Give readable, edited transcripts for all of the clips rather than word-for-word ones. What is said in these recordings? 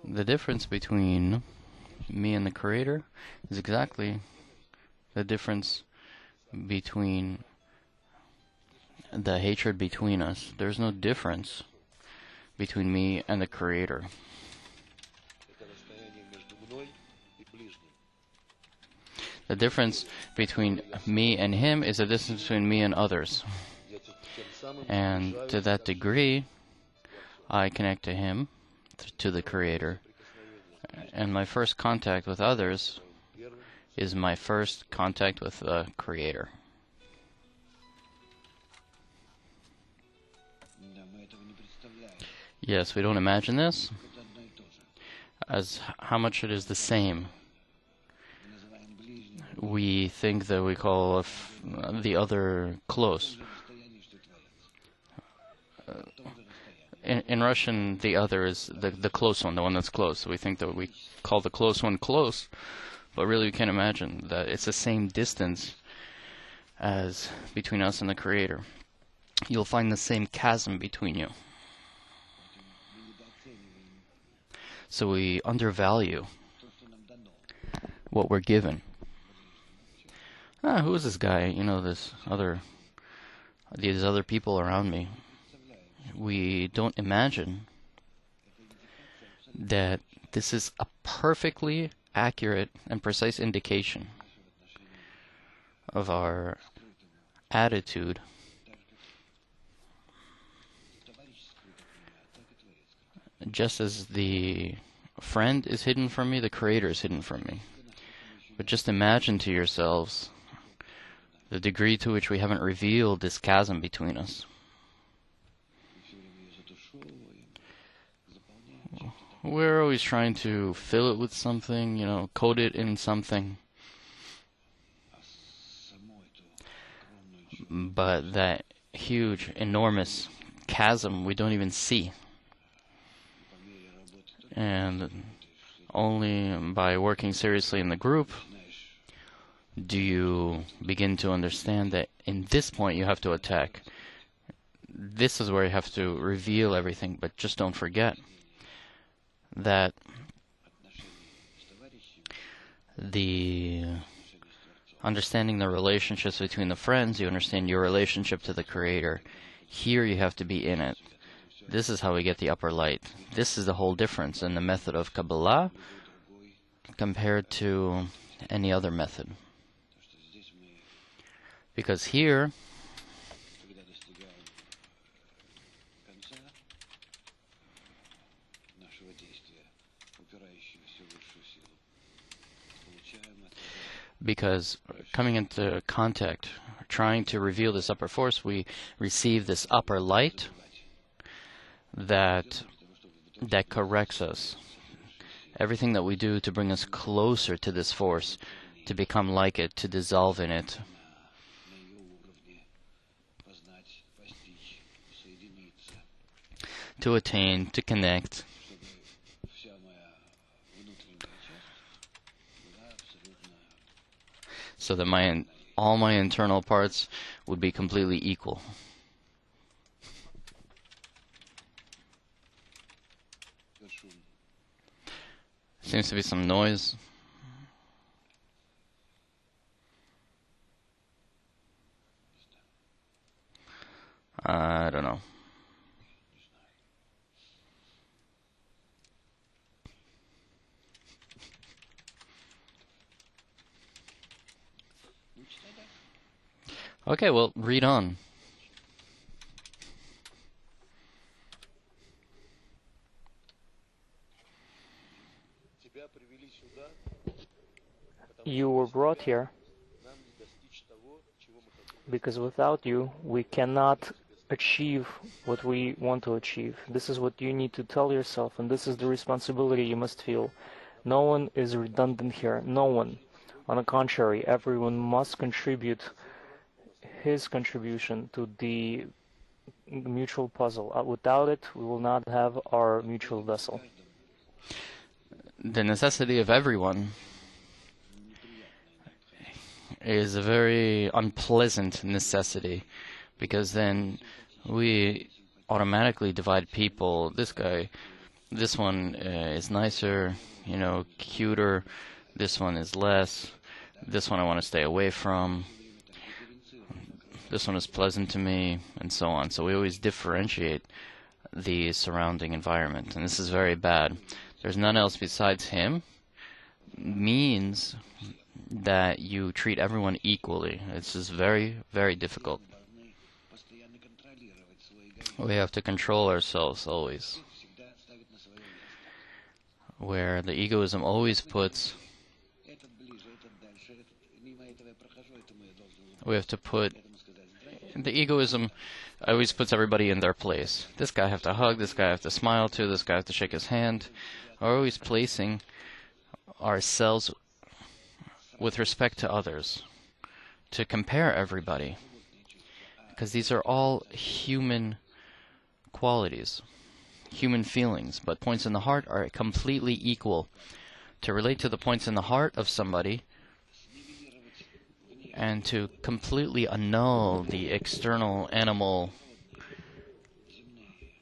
The difference between me and the Creator is exactly the difference between the hatred between us. There's no difference between me and the Creator. The difference between me and him is the distance between me and others. And to that degree, I connect to him, to the Creator. And my first contact with others is my first contact with the Creator. Yes, we don't imagine this as how much it is the same. We think that we call the other close. In Russian, the other is the close one, the one that's close. So we think that we call the close one close, but really we can't imagine that it's the same distance as between us and the Creator. You'll find the same chasm between you. So we undervalue what we're given. Who is this guy? You know, these other people around me. We don't imagine that this is a perfectly accurate and precise indication of our attitude just as the friend is hidden from me, the Creator is hidden from me. But just imagine to yourselves the degree to which we haven't revealed this chasm between us. We're always trying to fill it with something, coat it in something. But that huge, enormous chasm we don't even see. And only by working seriously in the group do you begin to understand that in this point you have to attack. This is where you have to reveal everything, but just don't forget that the understanding the relationships between the friends, you understand your relationship to the Creator. Here you have to be in it. This is how we get the upper light. This is the whole difference in the method of Kabbalah compared to any other method. Because here, coming into contact, trying to reveal this upper force, we receive this upper light that corrects us. Everything that we do to bring us closer to this force, to become like it, to dissolve in it. To attain, to connect. So that all my internal parts would be completely equal. Seems to be some noise. I don't know. Okay, well, read on. You were brought here because without you, we cannot achieve what we want to achieve. This is what you need to tell yourself, and this is the responsibility you must feel. No one is redundant here. No one. On the contrary, everyone must contribute his contribution to the mutual puzzle. Without it, we will not have our mutual vessel. The necessity of everyone is a very unpleasant necessity, because then we automatically divide people. This guy This one is nicer, you know, cuter. This one is less. This one I want to stay away from. This one is pleasant to me, and so on. So we always differentiate the surrounding environment, and this is very bad. There's none else besides him means that you treat everyone equally. It's just very, very difficult. We have to control ourselves always. Where the egoism always puts, we have to put, the egoism always puts everybody in their place. This guy I have to hug, this guy I have to smile to, this guy I have to shake his hand. We're always placing ourselves with respect to others, to compare everybody, because these are all human qualities, human feelings, but points in the heart are completely equal. To relate to the points in the heart of somebody and to completely annul the external animal,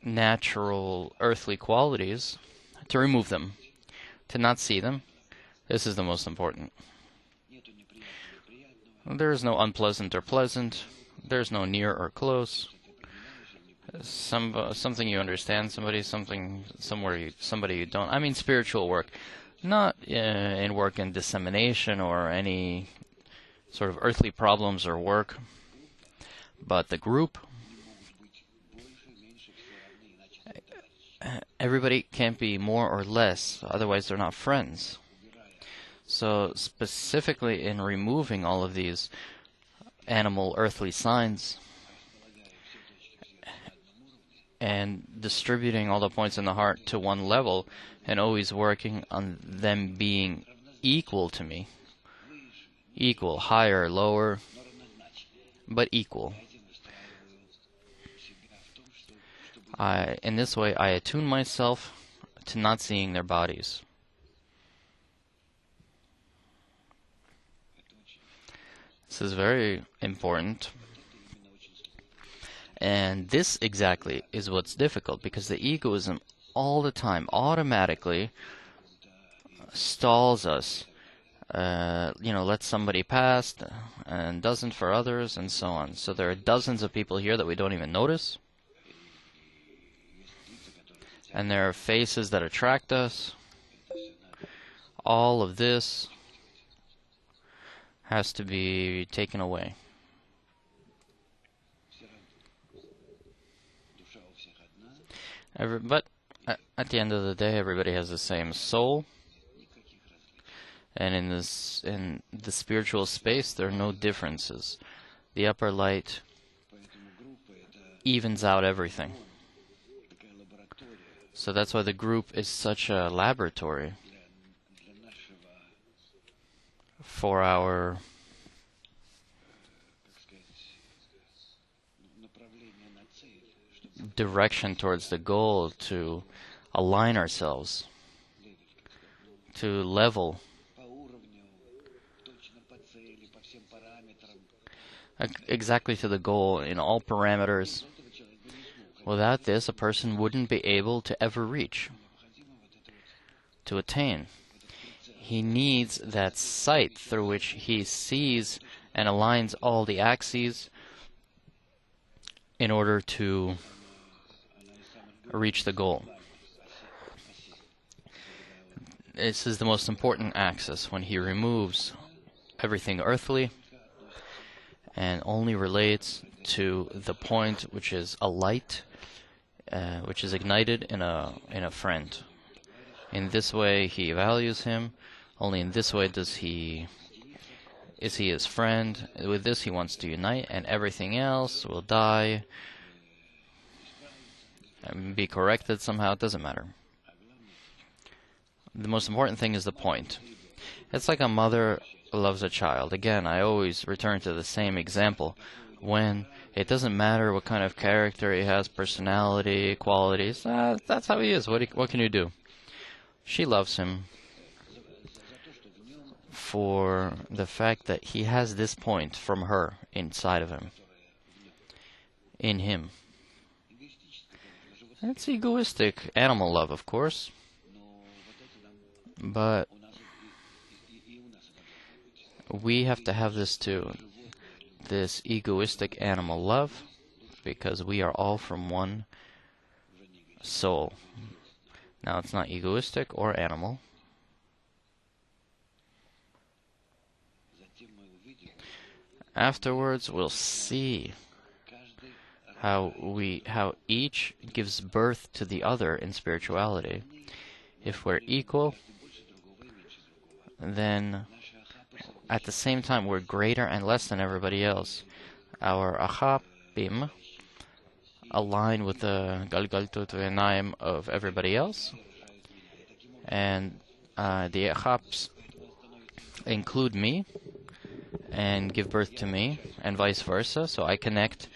natural, earthly qualities, to remove them, to not see them, this is the most important. There is no unpleasant or pleasant. There's no near or close. Something you understand, somebody you don't. I mean spiritual work, not in work in dissemination or any sort of earthly problems or work, but the group. Everybody can't be more or less, otherwise they're not friends. So specifically in removing all of these animal earthly signs and distributing all the points in the heart to one level and always working on them being equal to me. Equal, higher, lower, but equal. In this way, I attune myself to not seeing their bodies. This is very important. And this exactly is what's difficult, because the egoism all the time automatically stalls us. Lets somebody pass and doesn't for others and so on. So there are dozens of people here that we don't even notice. And there are faces that attract us. All of this has to be taken away. But at the end of the day, everybody has the same soul. And in the spiritual space, there are no differences. The upper light evens out everything. So that's why the group is such a laboratory for our direction towards the goal, to align ourselves, to level. Exactly to the goal in all parameters. Without this, a person wouldn't be able to ever reach, to attain. He needs that sight through which he sees and aligns all the axes in order to reach the goal. This is the most important axis, when he removes everything earthly and only relates to the point which is a light, which is ignited in a friend. In this way he values him. Only in this way is he his friend. With this he wants to unite, and everything else will die and be corrected somehow. It doesn't matter. The most important thing is the point. It's like a mother loves a child. Again, I always return to the same example. When it doesn't matter what kind of character he has, personality, qualities, that's how he is. What can you do? She loves him for the fact that he has this point from her inside of him, in him. It's egoistic animal love, of course, but we have to have this too, this egoistic animal love, because we are all from one soul. Now, it's not egoistic or animal. Afterwards, we'll see how each gives birth to the other in spirituality. If we're equal, then at the same time we're greater and less than everybody else. Our achapim align with the galgaltot v'enayim of everybody else, and the achaps include me and give birth to me, and vice versa. So I connect.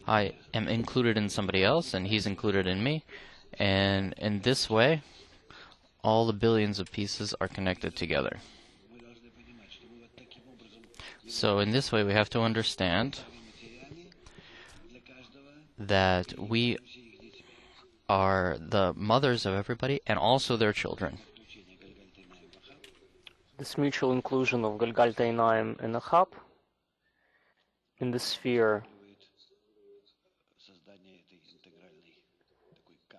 I am included in somebody else, and he's included in me. And in this way, all the billions of pieces are connected together. So in this way, we have to understand that we are the mothers of everybody and also their children. This mutual inclusion of Galgalta Inaim and Achab in the sphere,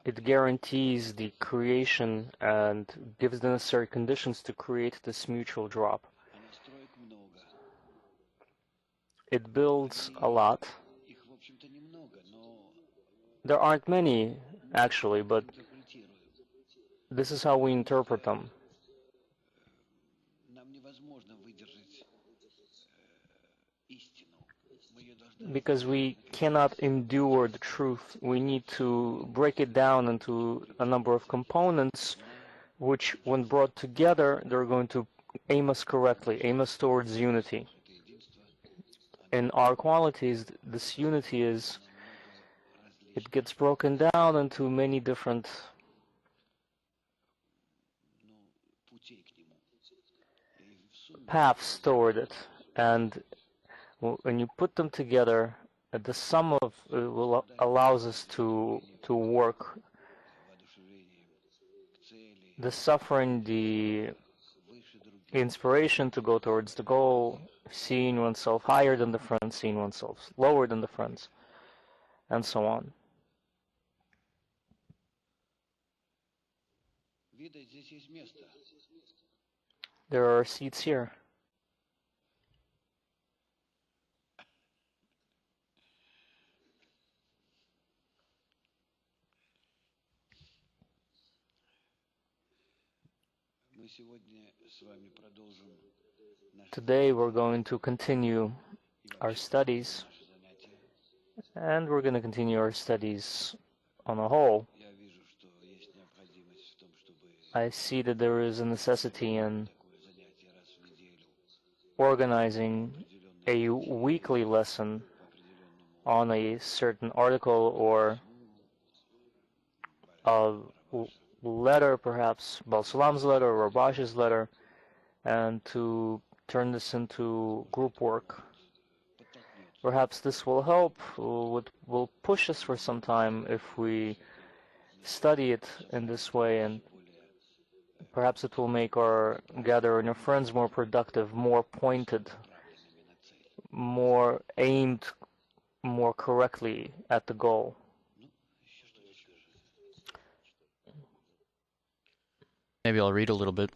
it guarantees the creation and gives the necessary conditions to create this mutual drop. It builds a lot. There aren't many, actually, but this is how we interpret them. Because we cannot endure the truth, we need to break it down into a number of components, which, when brought together, they're going to aim us correctly, aim us towards unity. In our qualities, this unity is, it gets broken down into many different paths toward it, and when you put them together, the sum of will allows us to work. The suffering, the inspiration to go towards the goal, seeing oneself higher than the friends, seeing oneself lower than the friends, and so on. There are seats here. Today we're going to continue our studies, and we're going to continue our studies on a whole. I see that there is a necessity in organizing a weekly lesson on a certain article or a letter, perhaps Bal Salam's letter or Rabash's letter, and to turn this into group work. Perhaps this will help, will push us for some time if we study it in this way, and perhaps it will make our gathering of friends more productive, more pointed, more aimed more correctly at the goal. Maybe I'll read a little bit.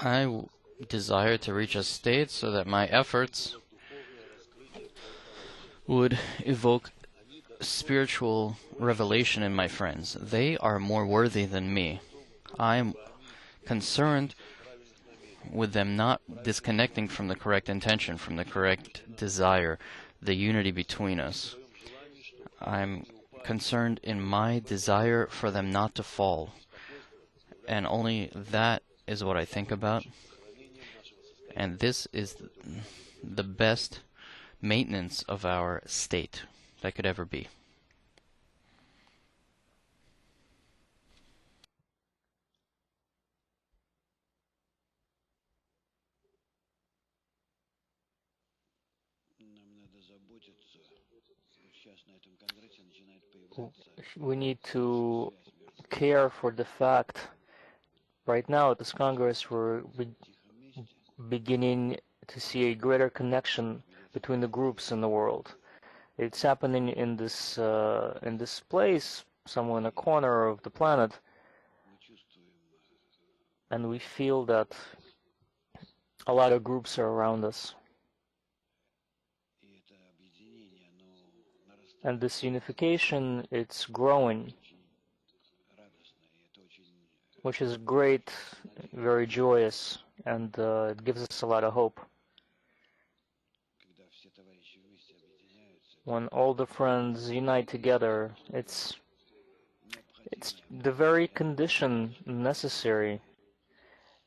I desire to reach a state so that my efforts would evoke spiritual revelation in my friends. They are more worthy than me. I am concerned with them not disconnecting from the correct intention, from the correct desire, the unity between us. I'm concerned in my desire for them not to fall. And only that is what I think about. And this is the best maintenance of our state that could ever be. We need to care for the fact right now at this Congress we're beginning to see a greater connection between the groups in the world. It's happening in this place, somewhere in a corner of the planet, and we feel that a lot of groups are around us. And this unification, it's growing, which is great, very joyous, and it gives us a lot of hope. When all the friends unite together, it's the very condition necessary.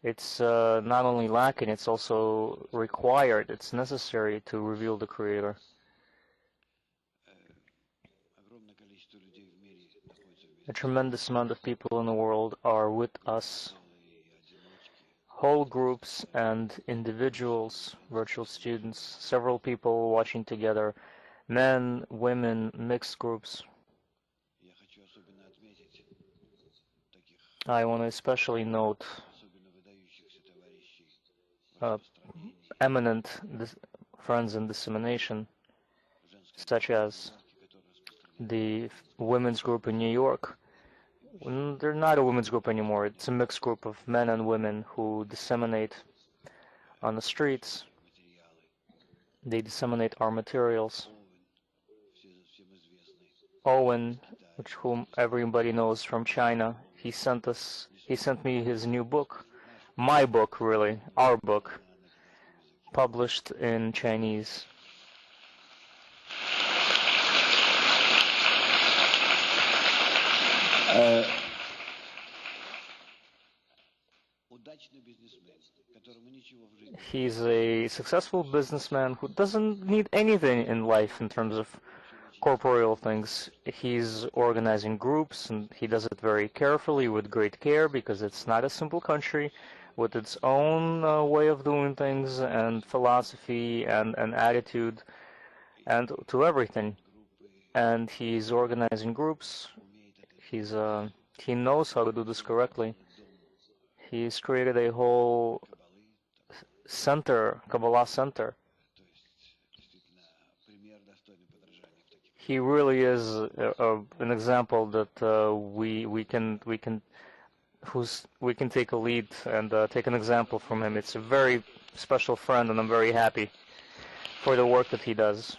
It's not only lacking, it's also required. It's necessary to reveal the Creator. A tremendous amount of people in the world are with us. Whole groups and individuals, virtual students, several people watching together, men, women, mixed groups. I want to especially note eminent friends in dissemination, such as the women's group in New York. They're not a women's group anymore. It's a mixed group of men and women who disseminate on the streets. They disseminate our materials. Owen, whom everybody knows from China, he sent me his new book, my book really, our book, published in Chinese. He's a successful businessman who doesn't need anything in life in terms of corporeal things. He's organizing groups, and he does it very carefully with great care because it's not a simple country with its own way of doing things and philosophy and attitude and to everything. And he's organizing groups. He knows how to do this correctly. He's created a whole center, Kabbalah center. He really is an example that we can take a lead and take an example from him. It's a very special friend, and I'm very happy for the work that he does.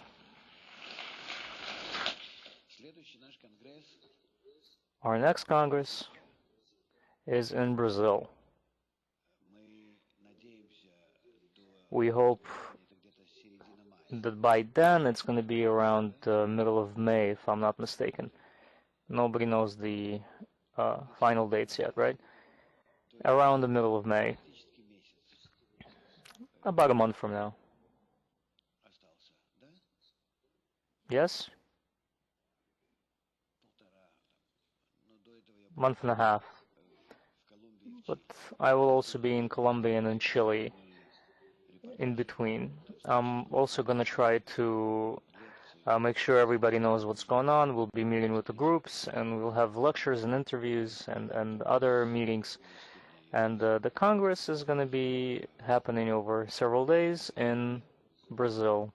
Our next Congress is in Brazil. We hope that by then it's going to be around the middle of May, if I'm not mistaken. Nobody knows the final dates yet, right? Around the middle of May. About a month from now. Yes? Month and a half. But I will also be in Colombia and in Chile in between. I'm also going to try to make sure everybody knows what's going on. We'll be meeting with the groups, and we'll have lectures and interviews and other meetings. And the Congress is going to be happening over several days in Brazil.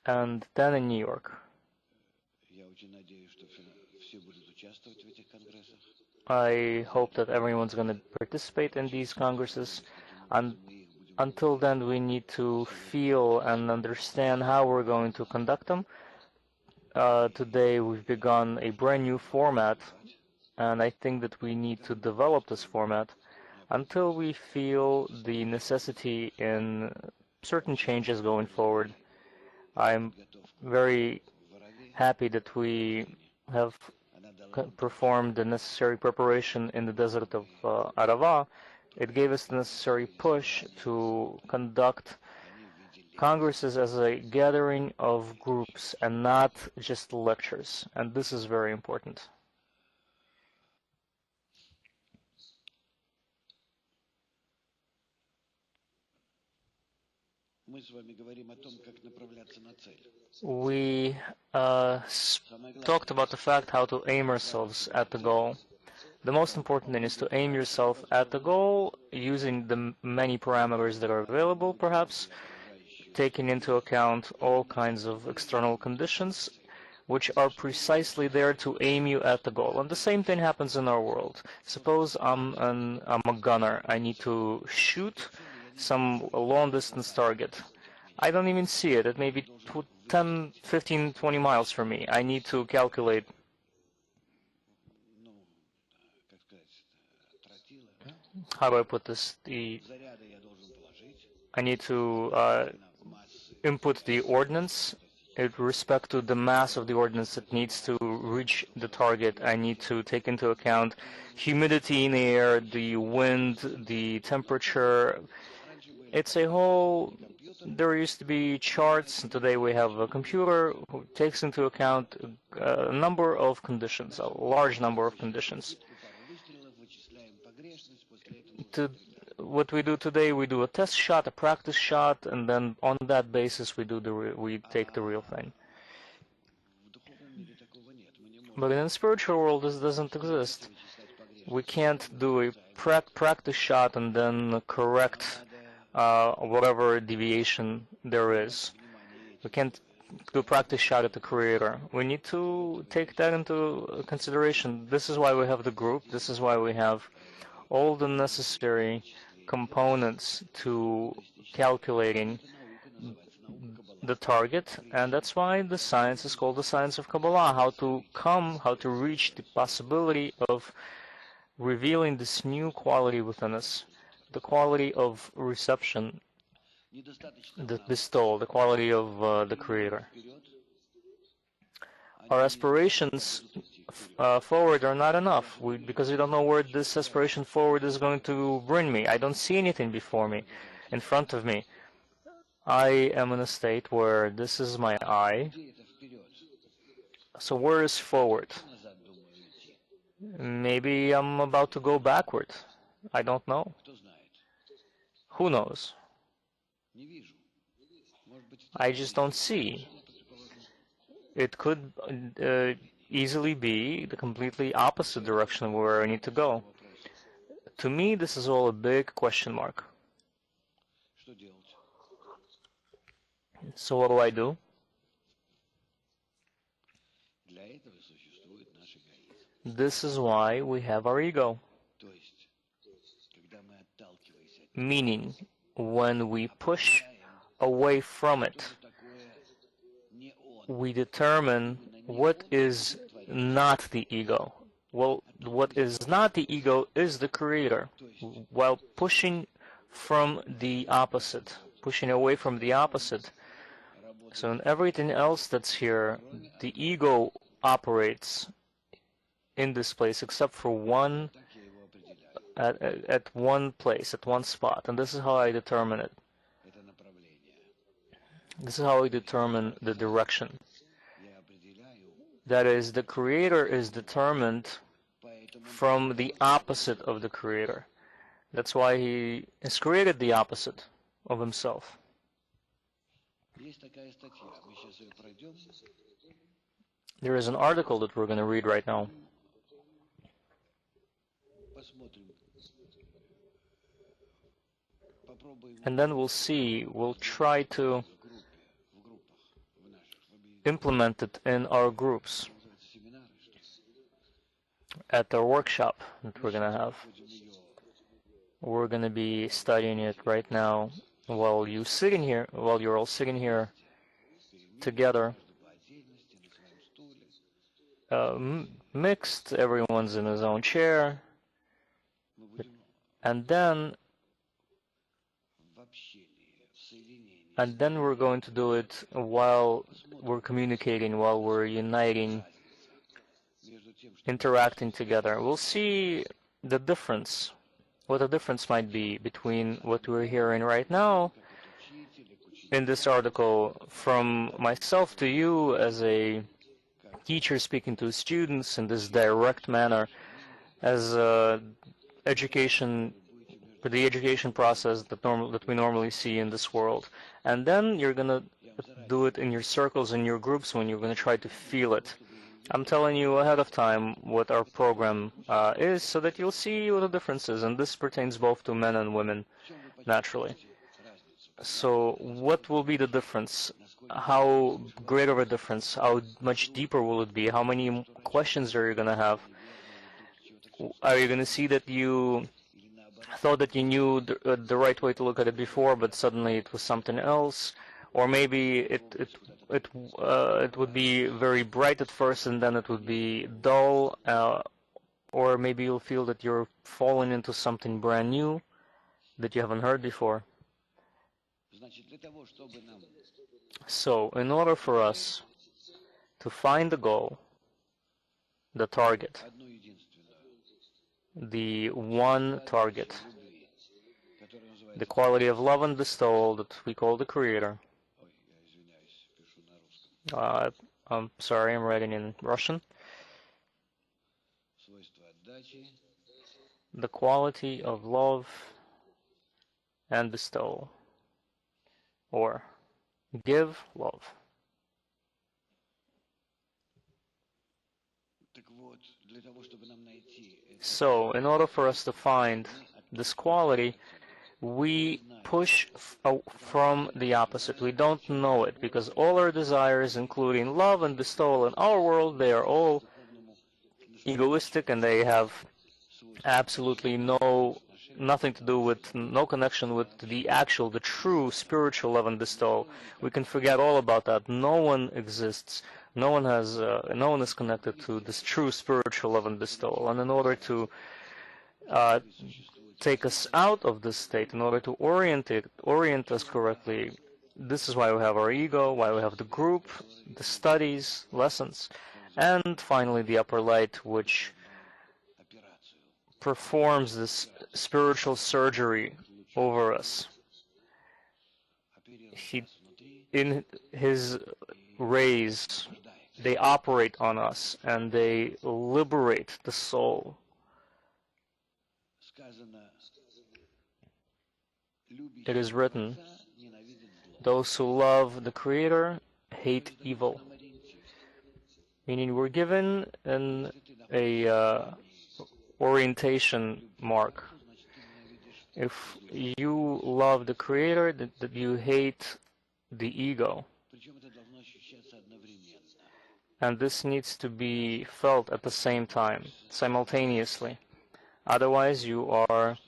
And then in New York. I hope that everyone's going to participate in these congresses. And until then, we need to feel and understand how we're going to conduct them. Today, we've begun a brand new format, and I think that we need to develop this format until we feel the necessity in certain changes going forward. I'm very happy that we have performed the necessary preparation in the desert of Arava. It gave us the necessary push to conduct congresses as a gathering of groups and not just lectures, and this is very important. We talked about the fact how to aim ourselves at the goal. The most important thing is to aim yourself at the goal using the many parameters that are available, perhaps, taking into account all kinds of external conditions which are precisely there to aim you at the goal. And the same thing happens in our world. Suppose I'm a gunner. I need to shoot some long distance target. I don't even see it. It may be 10, 15, 20 miles from me. I need to calculate how do I put this? I need to input the ordnance with respect to the mass of the ordnance that needs to reach the target. I need to take into account humidity in the air, the wind, the temperature. It's a whole, there used to be charts, and today we have a computer who takes into account a number of conditions, a large number of conditions. What we do today, we do a test shot, a practice shot, and then on that basis we take the real thing. But in the spiritual world, this doesn't exist. We can't do a practice shot and then correct whatever deviation there is. We can't do a practice shot at the Creator. We need to take that into consideration. This is why we have the group. This is why we have all the necessary components to calculating the target, and that's why the science is called the science of Kabbalah, how to reach the possibility of revealing this new quality within us, the quality of reception, the bestowal, the quality of the Creator. Our aspirations forward are not enough, because we don't know where this aspiration forward is going to bring me. I don't see anything before me, in front of me. I am in a state where this is my eye. So where is forward? Maybe I'm about to go backward. I don't know. Who knows? I just don't see. It could easily be the completely opposite direction where I need to go. To me, this is all a big question mark. So what do I do? This is why we have our ego. Meaning, when we push away from it, we determine what is not the ego. Well, what is not the ego is the Creator, while pushing from the opposite, pushing away from the opposite. So in everything else that's here, the ego operates in this place except for one, at one place, at one spot. And this is how I determine it. This is how I determine the direction. That is, the Creator is determined from the opposite of the Creator. That's why He has created the opposite of Himself. There is an article that we're going to read right now. And then we'll see, we'll try to implement it in our groups at our workshop that we're going to have. We're going to be studying it right now while you're all sitting here together, mixed, everyone's in his own chair, and then we're going to do it while we're communicating, while we're uniting, interacting together. We'll see the difference, what the difference might be between what we're hearing right now in this article from myself to you as a teacher speaking to students in this direct manner, as education the education process that we normally see in this world. And then you're going to do it in your circles, in your groups, when you're going to try to feel it. I'm telling you ahead of time what our program is, so that you'll see what the difference is, and this pertains both to men and women, naturally. So what will be the difference? How great of a difference? How much deeper will it be? How many questions are you going to have? Are you going to see that you thought that you knew the right way to look at it before, but suddenly it was something else? Or maybe it would be very bright at first, and then it would be dull, or maybe you'll feel that you're falling into something brand new that you haven't heard before. So, in order for us to find the goal, the target, the one target, the quality of love and bestowal that we call the Creator. I'm sorry, I'm writing in Russian. The quality of love and bestowal, or give love. So, in order for us to find this quality, we push from the opposite. We don't know it, because all our desires, including love and bestowal in our world, they are all egoistic, and they have absolutely nothing to do with, no connection with the true spiritual love and bestowal. We can forget all about that. No one exists. No one is connected to this true spiritual love and bestowal. And in order to take us out of this state, in order to orient us correctly, this is why we have our ego, why we have the group, the studies, lessons, and finally the upper light, which performs this spiritual surgery over us. In his rays, they operate on us, and they liberate the soul. It is written, those who love the Creator hate evil. Meaning we're given a orientation mark. If you love the Creator, that you hate the ego. And this needs to be felt at the same time, simultaneously. Otherwise, you are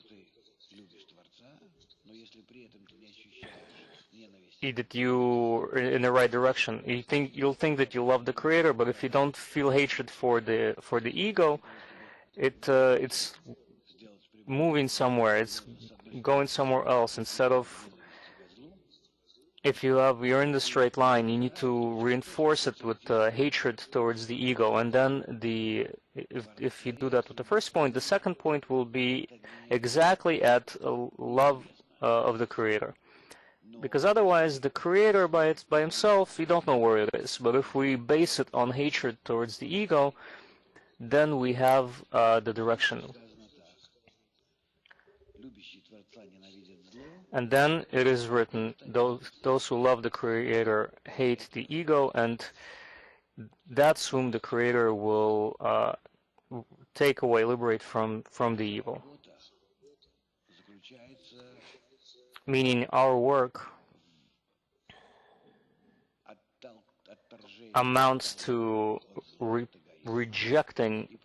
that you in the right direction. You'll think that you love the Creator, but if you don't feel hatred for the ego, it's moving somewhere. It's going somewhere else. Instead of, if you're in the straight line, you need to reinforce it with hatred towards the ego, and then if you do that with the first point, the second point will be exactly at love of the Creator. Because otherwise, the Creator by himself, you don't know where it is. But if we base it on hatred towards the ego, then we have the direction. And then it is written, those who love the Creator hate the ego, and that's whom the Creator will take away, liberate from the evil. Meaning our work amounts to rejecting,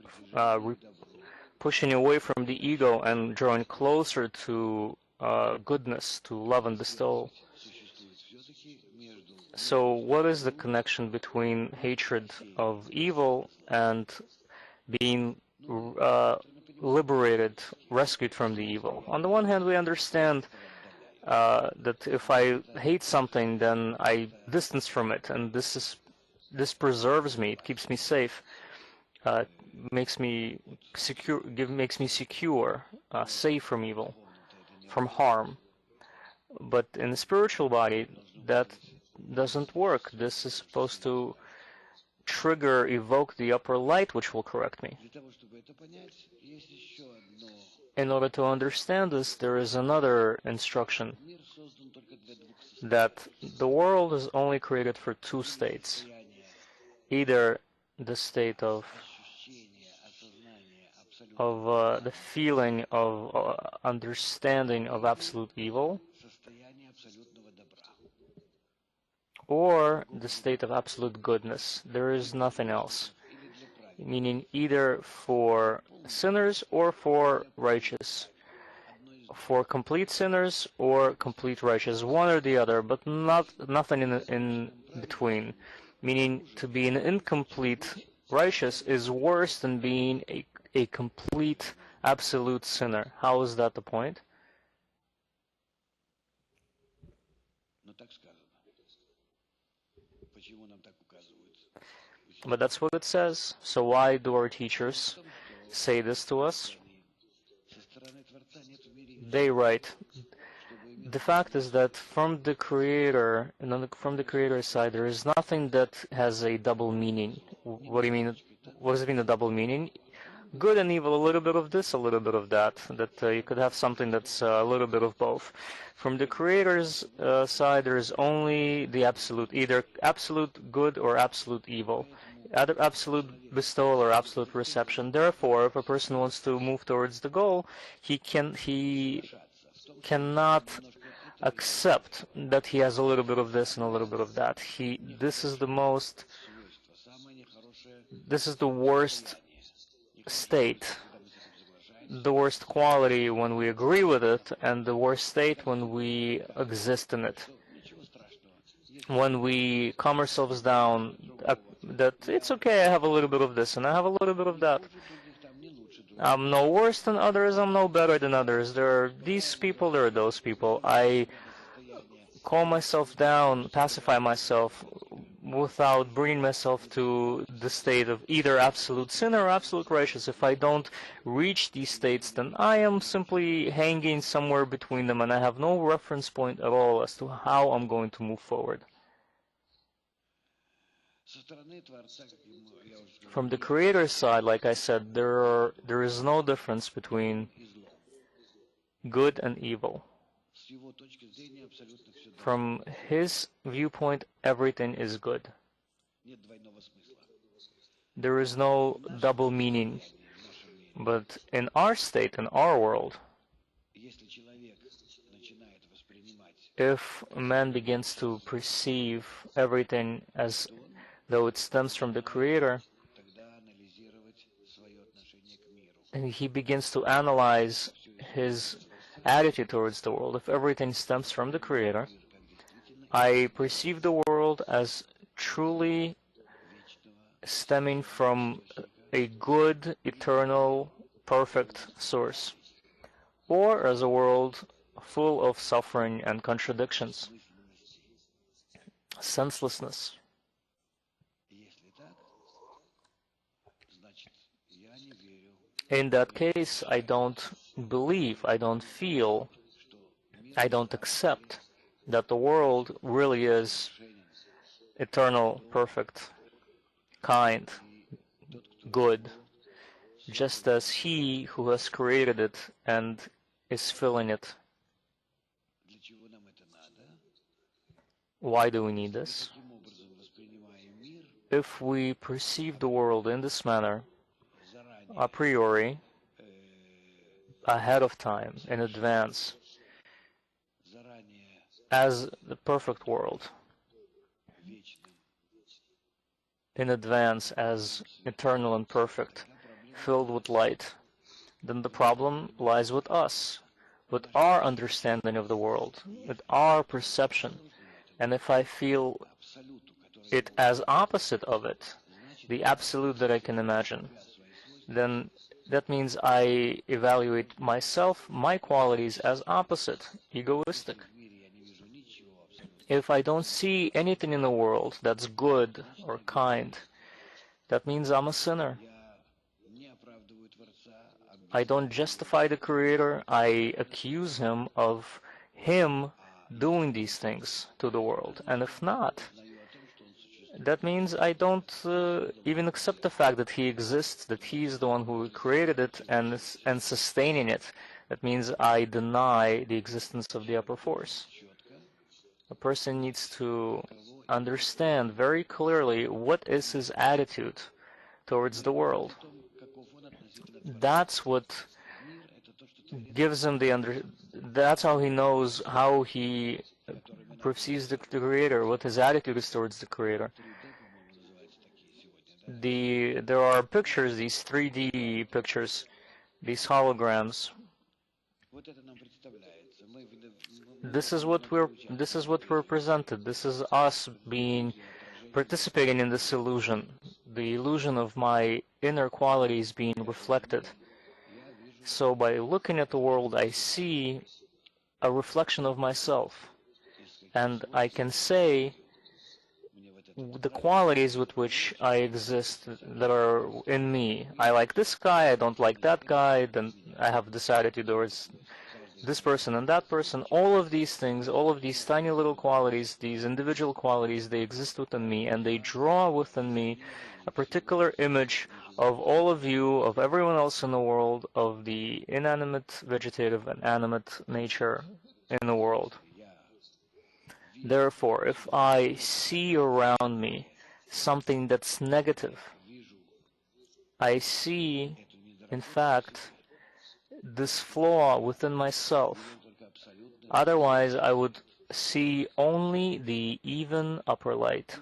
pushing away from the ego and drawing closer to goodness, to love and bestowal. So what is the connection between hatred of evil and being liberated, rescued from the evil? On the one hand, we understand that if I hate something, then I distance from it, and this preserves me. It keeps me safe. Makes me secure. Makes me secure, safe from evil, from harm. But in the spiritual body, that doesn't work. This is supposed to evoke the upper light, which will correct me. In order to understand this, there is another instruction that the world is only created for two states. Either the state of the feeling of understanding of absolute evil, or the state of absolute goodness. There is nothing else. Meaning either for sinners or for righteous. For complete sinners or complete righteous, one or the other, but nothing in between. Meaning to be an incomplete righteous is worse than being a complete absolute sinner. How is that the point? But that's what it says. So why do our teachers say this to us? They write, the fact is that from the Creator, from the Creator's side, there is nothing that has a double meaning. What do you mean? What does it mean, a double meaning? Good and evil, a little bit of this, a little bit of that. That you could have something that's a little bit of both. From the Creator's side, there is only the absolute, either absolute good or absolute evil. Either absolute bestowal or absolute reception. Therefore, if a person wants to move towards the goal, he cannot accept that he has a little bit of this and a little bit of that. This is the worst state, the worst quality when we agree with it, and the worst state when we exist in it. When we calm ourselves down, that it's okay, I have a little bit of this and I have a little bit of that. I'm no worse than others, I'm no better than others. There are these people, there are those people. I calm myself down, pacify myself without bringing myself to the state of either absolute sin or absolute righteous. If I don't reach these states, then I am simply hanging somewhere between them and I have no reference point at all as to how I'm going to move forward. From the Creator's side, like I said, there is no difference between good and evil. From His viewpoint, everything is good. There is no double meaning. But in our state, in our world, if man begins to perceive everything as though it stems from the Creator, and he begins to analyze his attitude towards the world. If everything stems from the Creator, I perceive the world as truly stemming from a good, eternal, perfect source, or as a world full of suffering and contradictions, senselessness. In that case, I don't believe, I don't feel, I don't accept that the world really is eternal, perfect, kind, good, just as He who has created it and is filling it. Why do we need this? If we perceive the world in this manner, a priori, ahead of time, in advance, as the perfect world, in advance as eternal and perfect, filled with light, then the problem lies with us, with our understanding of the world, with our perception. And if I feel it as opposite of it, the absolute that I can imagine, then that means I evaluate myself, my qualities, as opposite, egoistic. If I don't see anything in the world that's good or kind, that means I'm a sinner. I don't justify the Creator, I accuse Him of Him doing these things to the world. And if not, That means I don't even accept the fact that he exists, that he is the one who created it and sustaining it. That means I deny the existence of the upper force. A person needs to understand very clearly what is his attitude towards the world. That's what gives him that's how he knows how he perceives the Creator, what his attitude is towards the Creator. There are pictures, these 3D pictures, these holograms. This is what we're presented. This is us participating in this illusion, the illusion of my inner qualities being reflected. So by looking at the world, I see a reflection of myself, and I can say the qualities with which I exist that are in me. I like this guy, I don't like that guy, then I have this attitude towards this person and that person. All of these things, all of these tiny little qualities, these individual qualities, they exist within me, and they draw within me a particular image of all of you, of everyone else in the world, of the inanimate, vegetative, and animate nature in the world. Therefore, if I see around me something that's negative, I see, in fact, this flaw within myself. Otherwise, I would see only the even upper light.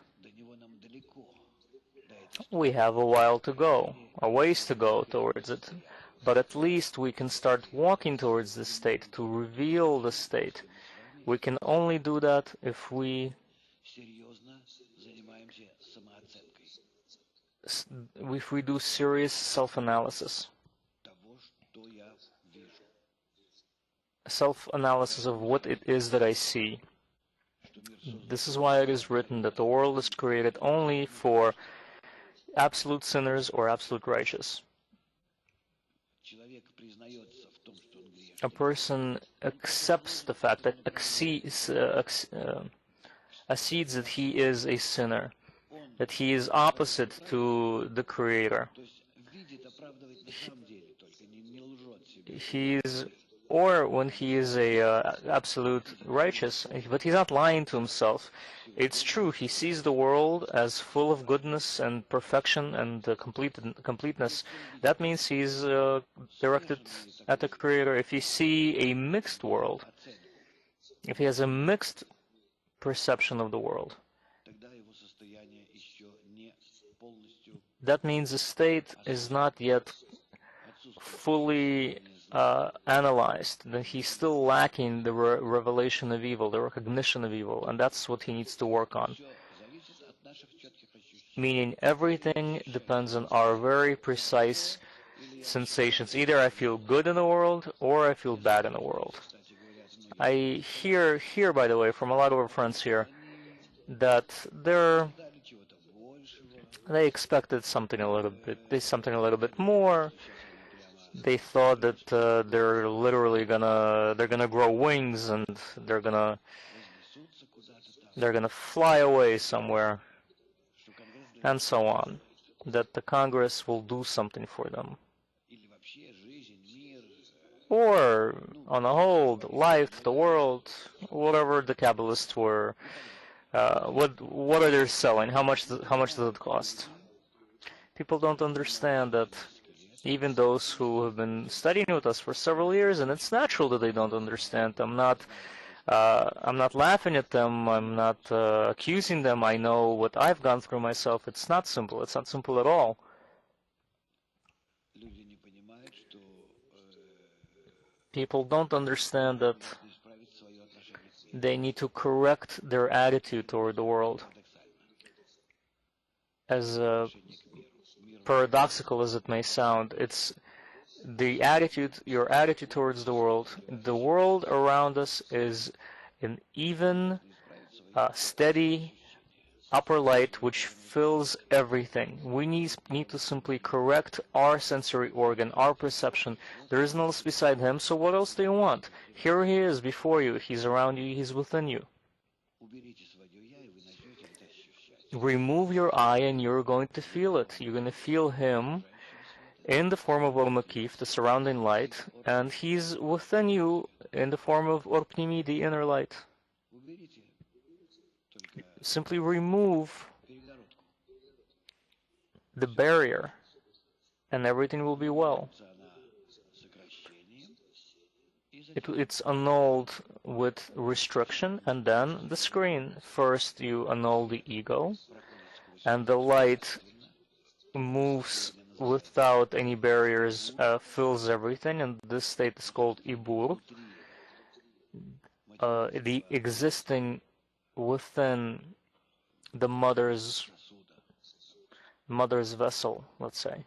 We have a while to go, a ways to go towards it, but at least we can start walking towards this state, to reveal the state. We can only do that if we do serious self-analysis. Self-analysis of what it is that I see. This is why it is written that the world is created only for absolute sinners or absolute righteous. A person accepts the fact that accedes that he is a sinner, that he is opposite to the Creator. Or when he is a absolute righteous, but he's not lying to himself. It's true, he sees the world as full of goodness and perfection and completeness. That means he's directed at the Creator. If you see a mixed world, if he has a mixed perception of the world, that means the state is not yet fully analyzed, then he's still lacking the revelation of evil, the recognition of evil, and that's what he needs to work on. Meaning everything depends on our very precise sensations. Either I feel good in the world or I feel bad in the world. I hear, by the way, from a lot of our friends here that they expected something a little bit more. They thought that they're gonna grow wings and they're gonna fly away somewhere, and so on. That the Congress will do something for them, or on the whole, life, the world, whatever the Kabbalists were. What are they selling? How much does it cost? People don't understand that. Even those who have been studying with us for several years, and it's natural that they don't understand. I'm not laughing at them. I'm not accusing them. I know what I've gone through myself. It's not simple. It's not simple at all. People don't understand that they need to correct their attitude toward the world. As paradoxical as it may sound, it's the attitude, your attitude towards the world. The world around us is an even, steady upper light which fills everything. We need to simply correct our sensory organ, our perception. There is no else beside him, so what else do you want? Here he is before you, he's around you, he's within you. Remove your eye and you're going to feel it. You're going to feel him in the form of Ormakif, the surrounding light, and he's within you in the form of Orpnimi, the inner light. Simply remove the barrier and everything will be well. It's annulled with restriction and then the screen. First you annul the ego and the light moves without any barriers, fills everything, and this state is called Ibur. The existing within the mother's vessel, let's say.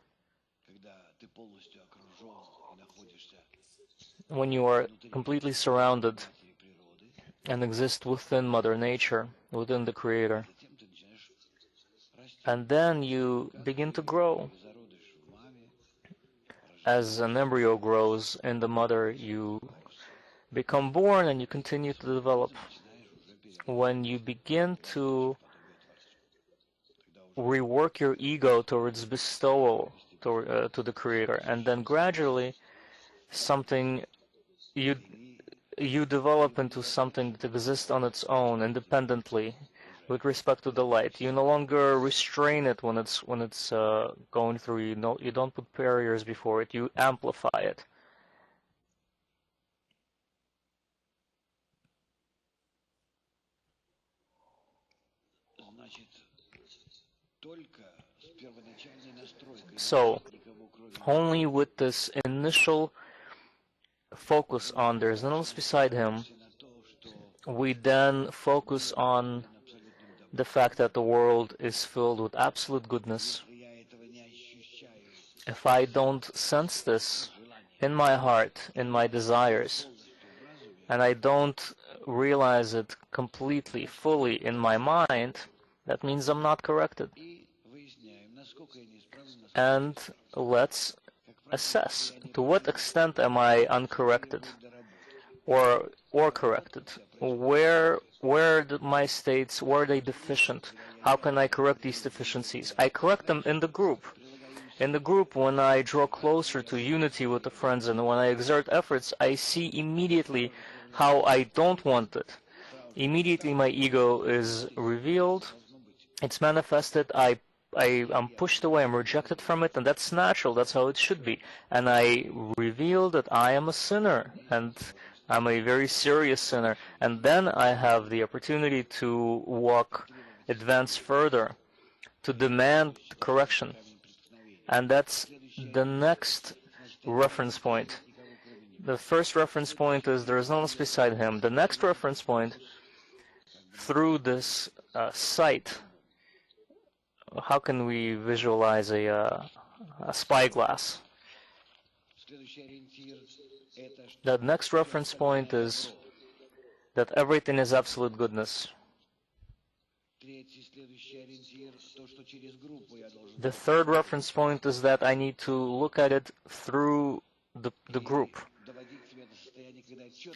When you are completely surrounded and exist within Mother Nature, within the Creator, and then you begin to grow. As an embryo grows in the mother, you become born and you continue to develop. When you begin to rework your ego towards bestowal to the Creator, and then gradually something you develop into something that exists on its own independently with respect to the light. You no longer restrain it when it's going through. You don't put barriers before it. You amplify it. So only with this initial focus on there's nothing else beside him, we then focus on the fact that the world is filled with absolute goodness. If I don't sense this in my heart, in my desires, and I don't realize it completely, fully in my mind, that means I'm not corrected. And let's assess to what extent am I uncorrected or corrected. Where my states, where are they deficient? How can I correct these deficiencies? I correct them in the group. In the group, when I draw closer to unity with the friends and when I exert efforts, I see immediately how I don't want it. Immediately my ego is revealed, it's manifested, I'm pushed away, I'm rejected from it, and that's natural, that's how it should be. And I reveal that I am a sinner, and I'm a very serious sinner. And then I have the opportunity to advance further, to demand correction. And that's the next reference point. The first reference point is there is no one else beside him. The next reference point, through this sight, how can we visualize a spyglass? The next reference point is that everything is absolute goodness. The third reference point is that I need to look at it through the group.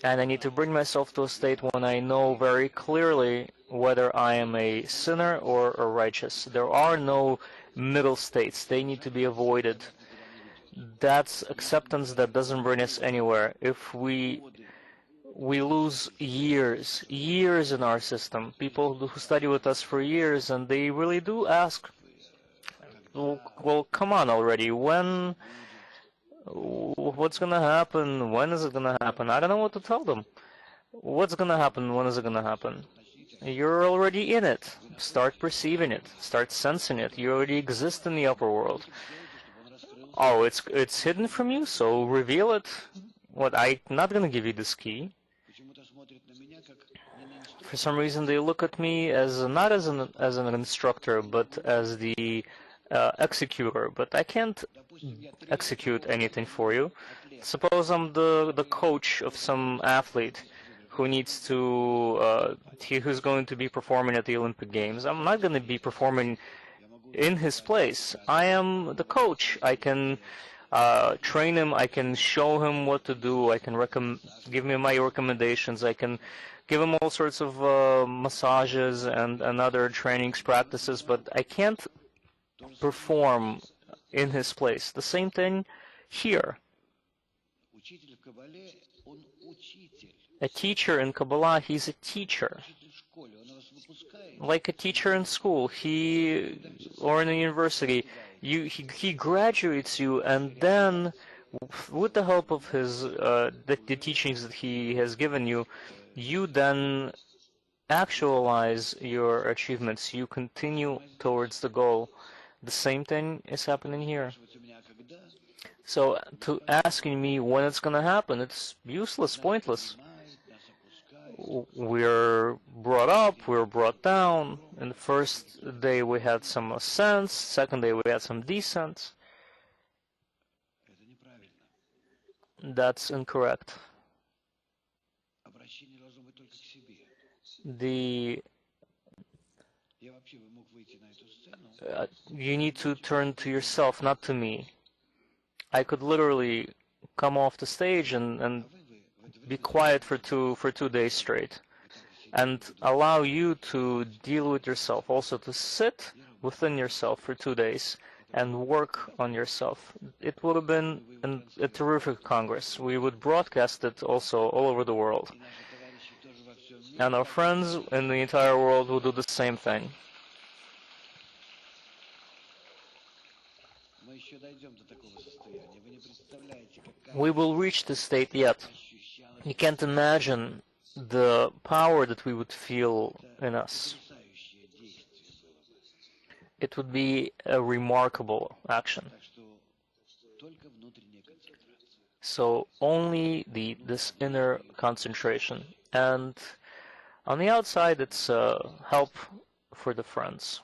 And I need to bring myself to a state when I know very clearly whether I am a sinner or a righteous. There are no middle states. They need to be avoided. That's acceptance that doesn't bring us anywhere. If we lose years in our system, people who study with us for years, and they really do ask, well, come on already, what's going to happen? When is it going to happen? I don't know what to tell them. What's going to happen? When is it going to happen? You're already in it. Start perceiving it. Start sensing it. You already exist in the upper world. Oh, it's hidden from you, so reveal it. What? I'm not going to give you this key. For some reason, they look at me as not as an instructor, but as the executor. But I can't execute anything for you. Suppose I'm the coach of some athlete who needs to who's going to be performing at the Olympic Games. I'm not going to be performing in his place. I am the coach. I can train him. I can show him what to do. I can give him my recommendations. I can give him all sorts of massages and other trainings practices, but I can't perform in his place. The same thing here. A teacher in Kabbalah, he's a teacher. Like a teacher in school, or in a university, he graduates you, and then with the help of the teachings that he has given you, you then actualize your achievements. You continue towards the goal. The same thing is happening here. So to asking me when it's going to happen, it's useless, pointless. We're brought up, we're brought down. In the first day we had some ascents, second day we had some descents. That's incorrect. You need to turn to yourself, not to me. I could literally come off the stage and be quiet for two days straight, and allow you to deal with yourself, also to sit within yourself for 2 days and work on yourself. It would have been a terrific Congress. We would broadcast it also all over the world. And our friends in the entire world will do the same thing. We will reach this state yet. You can't imagine the power that we would feel in us. It would be a remarkable action. So only this inner concentration. And on the outside, it's help for the friends.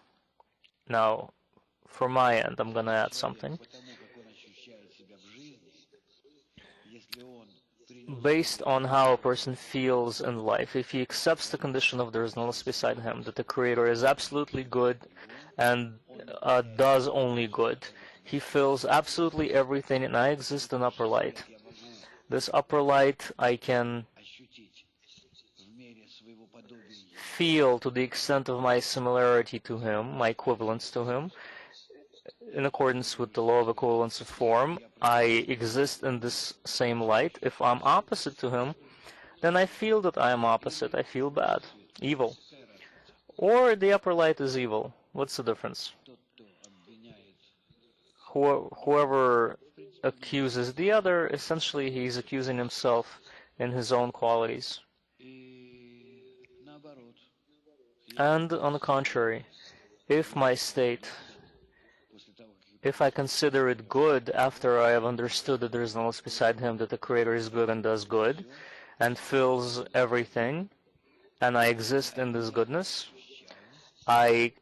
Now, for my end, I'm going to add something. Based on how a person feels in life, if he accepts the condition of there is no less beside him, that the Creator is absolutely good and does only good, he feels absolutely everything, and I exist in upper light. This upper light I can feel to the extent of my similarity to him, my equivalence to him. In accordance with the law of equivalence of form, I exist in this same light. If I'm opposite to him, then I feel that I am opposite. I feel bad, evil. Or the upper light is evil. What's the difference? Whoever accuses the other, essentially he's accusing himself in his own qualities. And on the contrary, if my state, if I consider it good after I have understood that there is no else beside him, that the Creator is good and does good, and fills everything, and I exist in this goodness, I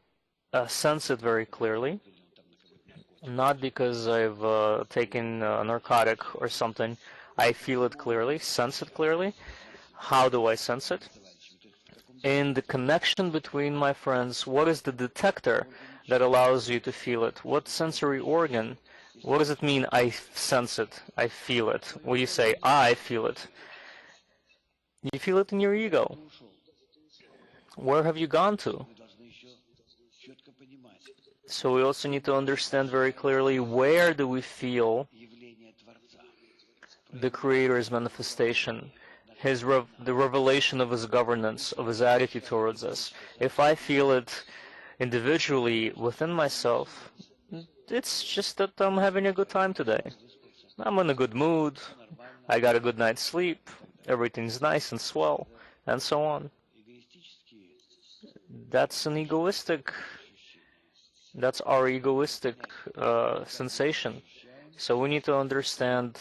sense it very clearly, not because I've taken a narcotic or something. I feel it clearly, sense it clearly. How do I sense it? In the connection between my friends, what is the detector that allows you to feel it? What sensory organ? What does it mean, I sense it, I feel it? Well, you say, I feel it. You feel it in your ego. Where have you gone to? So we also need to understand very clearly, where do we feel the Creator's manifestation, the revelation of His governance, of His attitude towards us. If I feel it individually within myself, it's just that I'm having a good time today. I'm in a good mood, I got a good night's sleep, everything's nice and swell, and so on. That's an egoistic, that's our egoistic sensation. So we need to understand,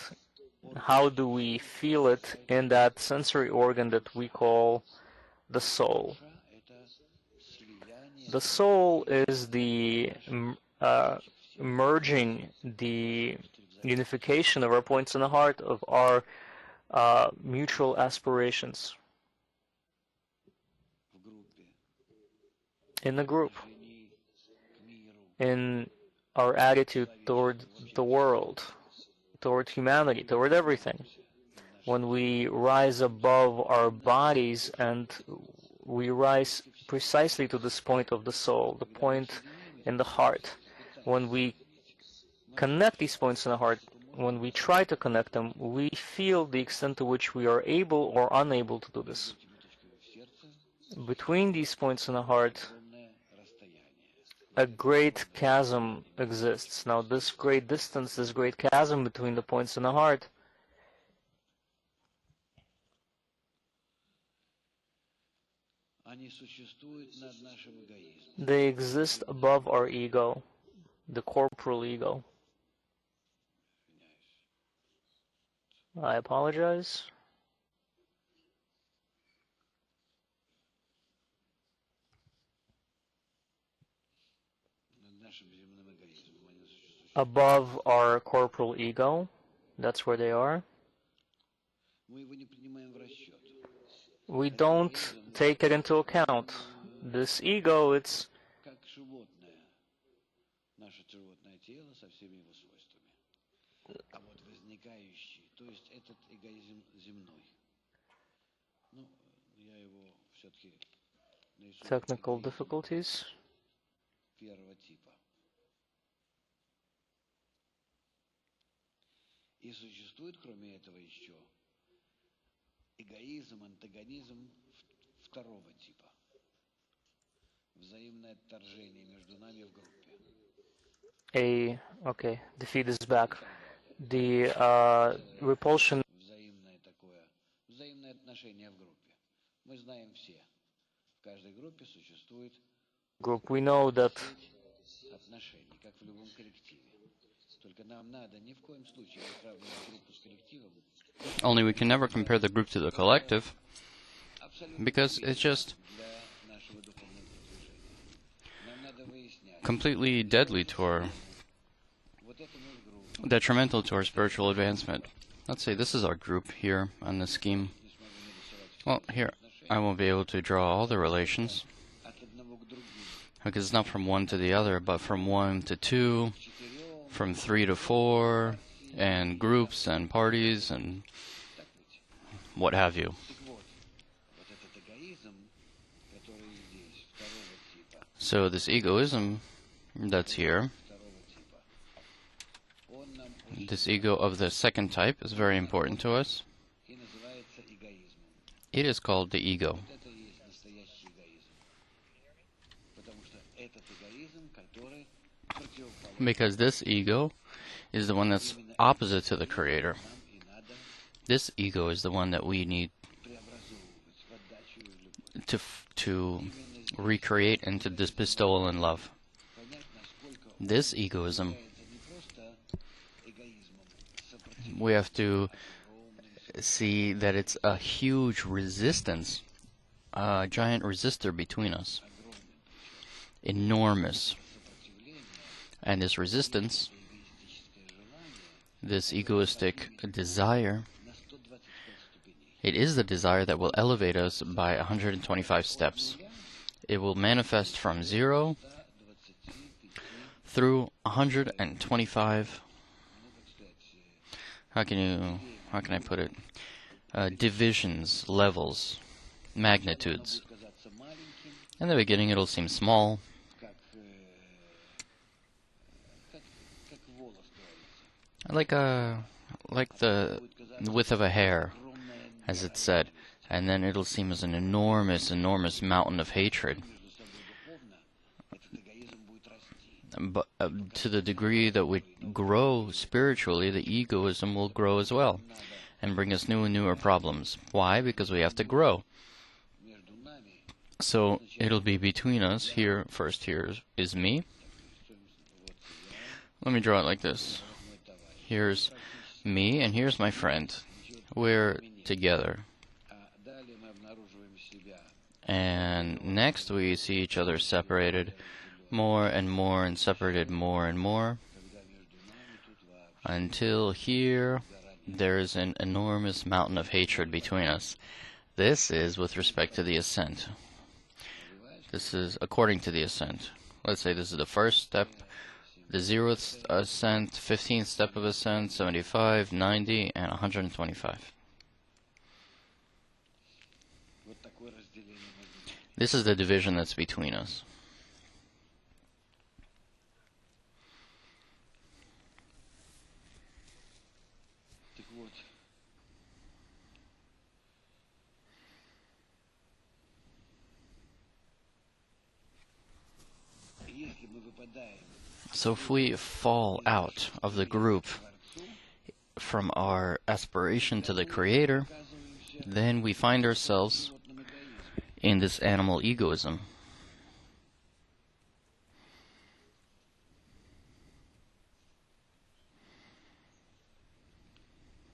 how do we feel it in that sensory organ that we call the soul. The soul is the merging, the unification of our points in the heart, of our mutual aspirations in the group, in our attitude toward the world, toward humanity, toward everything. When we rise above our bodies and we rise precisely to this point of the soul, the point in the heart. When we connect these points in the heart, when we try to connect them, we feel the extent to which we are able or unable to do this. Between these points in the heart, a great chasm exists. Now, this great distance, this great chasm between the points in the heart, they exist above our ego, the corporal ego. I apologize. Above our corporal ego, that's where they are. We don't take it into account. This ego, it's technical difficulties. И существует, кроме этого, еще эгоизм, антагонизм второго типа. Взаимное отторжение между нами в группе. Okay, the feed is back. The repulsion. Взаимное такое, взаимное отношение в группе. Мы знаем все, в каждой группе существует Group. We know that отношения, как в любом коллективе. Только нам надо ни в коем случае не сравнивать группу с коллективом. Only we can never compare the group to the collective, because it's just completely deadly to our, detrimental to our spiritual advancement. Let's say this is our group here on the scheme. Well, here, I won't be able to draw all the relations, because it's not from one to the other, but from 1 to 2, from 3 to 4, and groups and parties and what have you. So this egoism that's here, this ego of the second type, is very important to us. It is called the ego. Because this ego is the one that's opposite to the Creator. This ego is the one that we need to recreate into this bestowal in love. This egoism, we have to see that it's a huge resistance, a giant resistor between us. Enormous. And this resistance, this egoistic desire, it is the desire that will elevate us by 125 steps. It will manifest from 0 through 125. How can I put it? Divisions, levels, magnitudes. In the beginning, it'll seem small. Like the width of a hair, as it's said, and then it'll seem as an enormous, enormous mountain of hatred. But to the degree that we grow spiritually, the egoism will grow as well, and bring us new and newer problems. Why? Because we have to grow. So it'll be between us. Here, first here is me. Let me draw it like this. Here's me, and here's my friend. We're together. And next we see each other separated more and more, and separated more and more, until here there is an enormous mountain of hatred between us. This is with respect to the ascent. This is according to the ascent. Let's say this is the first step. the 0th ascent, 15th step of ascent, 75, 90, and 125. Вот такое разделение возникло. This is the division that's between us. Так вот, если мы выпадаем So if we fall out of the group from our aspiration to the Creator, оказываемся then we find ourselves в животном эгоизме. in this animal egoism.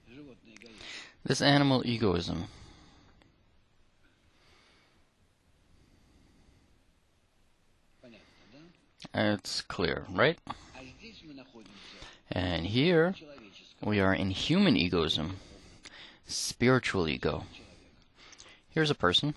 Животный эгоизм. This animal egoism. Понятно, да? It's clear, right? А здесь мы находимся And here в человеческом we are in human egoism, spiritual ego. человеке. Here's a person.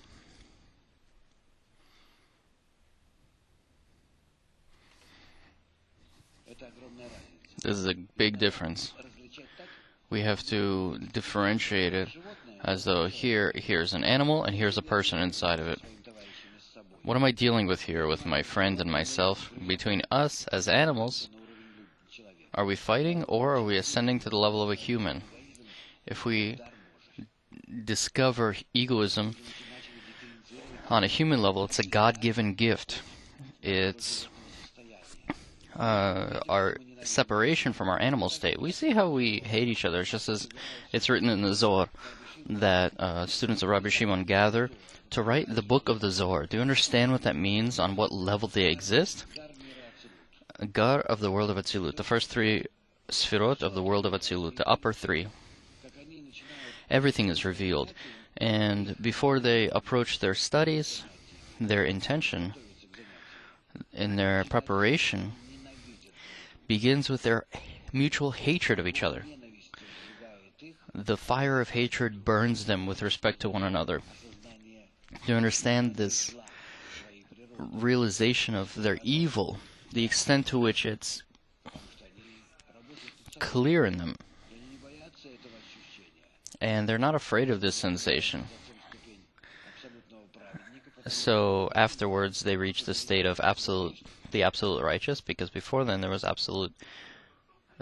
Это огромная разница. This is a big difference. Различать так, We have to differentiate it животное as though here's an animal and here's a person inside of it. своими товарищами с собой. What am I dealing with here with my friend and myself? Between us as animals, На уровень человека. are we fighting or are we ascending to the level of a human? If we Дар Божий. discover egoism Начали дифференцировать on a human level, it's a God-given gift. It's состояние. our separation from our animal state. We see how we hate each other. It's just as it's written in the Zohar that students of Rabbi Shimon gather to write the book of the Zohar. Do you understand what that means, on what level they exist? Дар мира абсолют. Gar of the world of Atzilut, the first three Sfirot of the world of Atzilut, the upper three. Как они начинают Everything is revealed. And before they approach their studies, their intention готовиться к занятию, in their preparation ненавидят. begins with their mutual hatred of each other. Ненависть сжигает их, The fire of hatred burns them with respect to one another. осознание To understand this зла своей природы, realization of their evil, the extent to which it's потому что они работают над собой, clear in them, и они не боятся этого ощущения. and they're not afraid of this sensation. Затем ступень абсолютного праведника, потому So afterwards they reach the state of the absolute righteous, because before then there was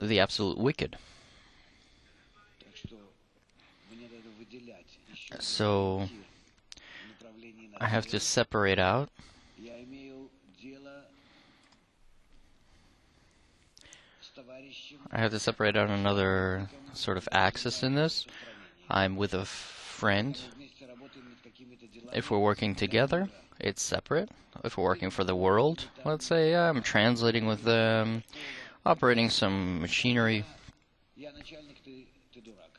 the absolute wicked. так что мне надо выделять еще So ориентир в направлении на I have to цель. separate out. Я имею дело с товарищем, I have to separate out another sort of axis in this. I'm with a friend. вместе работаем над какими-то делами. If we're working together, it's separate. If we're working for the world, let's say I'm translating with them, operating some machinery. Я начальник, ты дурак.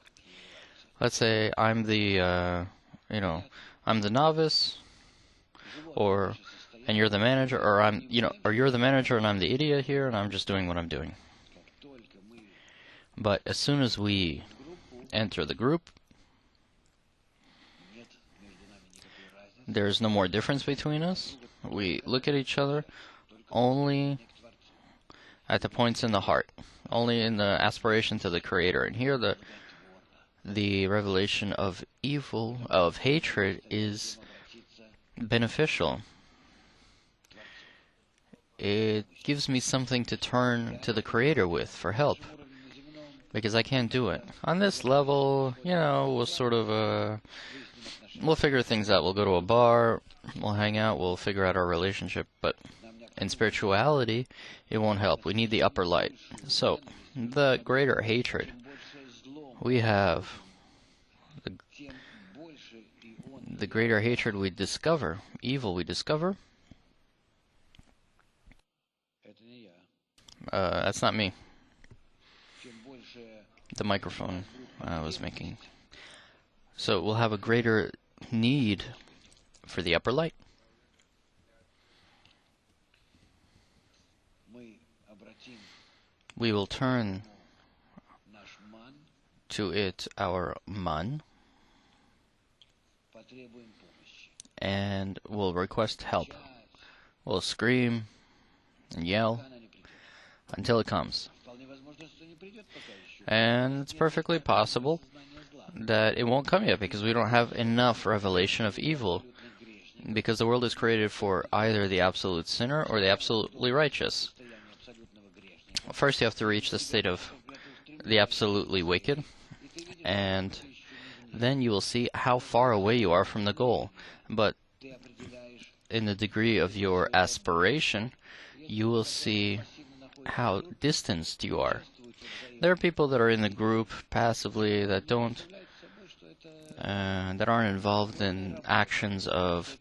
Let's say I'm the novice, or and you're the manager, or you're the manager and I'm the idiot here, and I'm just doing what I'm doing. Как только мы But as soon as we группу, enter the group, нет между нами никакой разницы. there's no more difference between us. We look at each other only К Творцу. at the points in the heart, only in the aspiration to the Creator. And here the revelation of evil, of hatred, is Обратиться beneficial. к Творцу. It gives me something to turn to the Creator with for help, На уровне на земном because I can't do it. On this level, we'll sort of, выясним отношения. we'll figure things out. We'll go to a bar, we'll hang out, we'll figure out our relationship, but Нам in необходимо spirituality, it won't help. We need the upper light. So, the greater hatred чем большее зло, we have, тем больше и он. the greater hatred we discover, evil we discover, Это не я. that's not me, Чем больше the microphone I was making. So we'll have a greater need for the upper light. мы обратим We will turn наш ман, to it our man, потребуем помощи. and we'll request help. Кричать, We'll scream and yell пока она не придет. until it comes. Вполне возможно, что не придет пока еще. And it's perfectly possible that it won't come yet because we don't have enough revelation of evil. Because the world is created for either the absolute sinner or the absolutely righteous. First, you have to reach the state of the absolutely wicked, and then you will see how far away you are from the goal. But in the degree of your aspiration, you will see how distanced you are. There are people that are in the group passively that aren't involved in actions of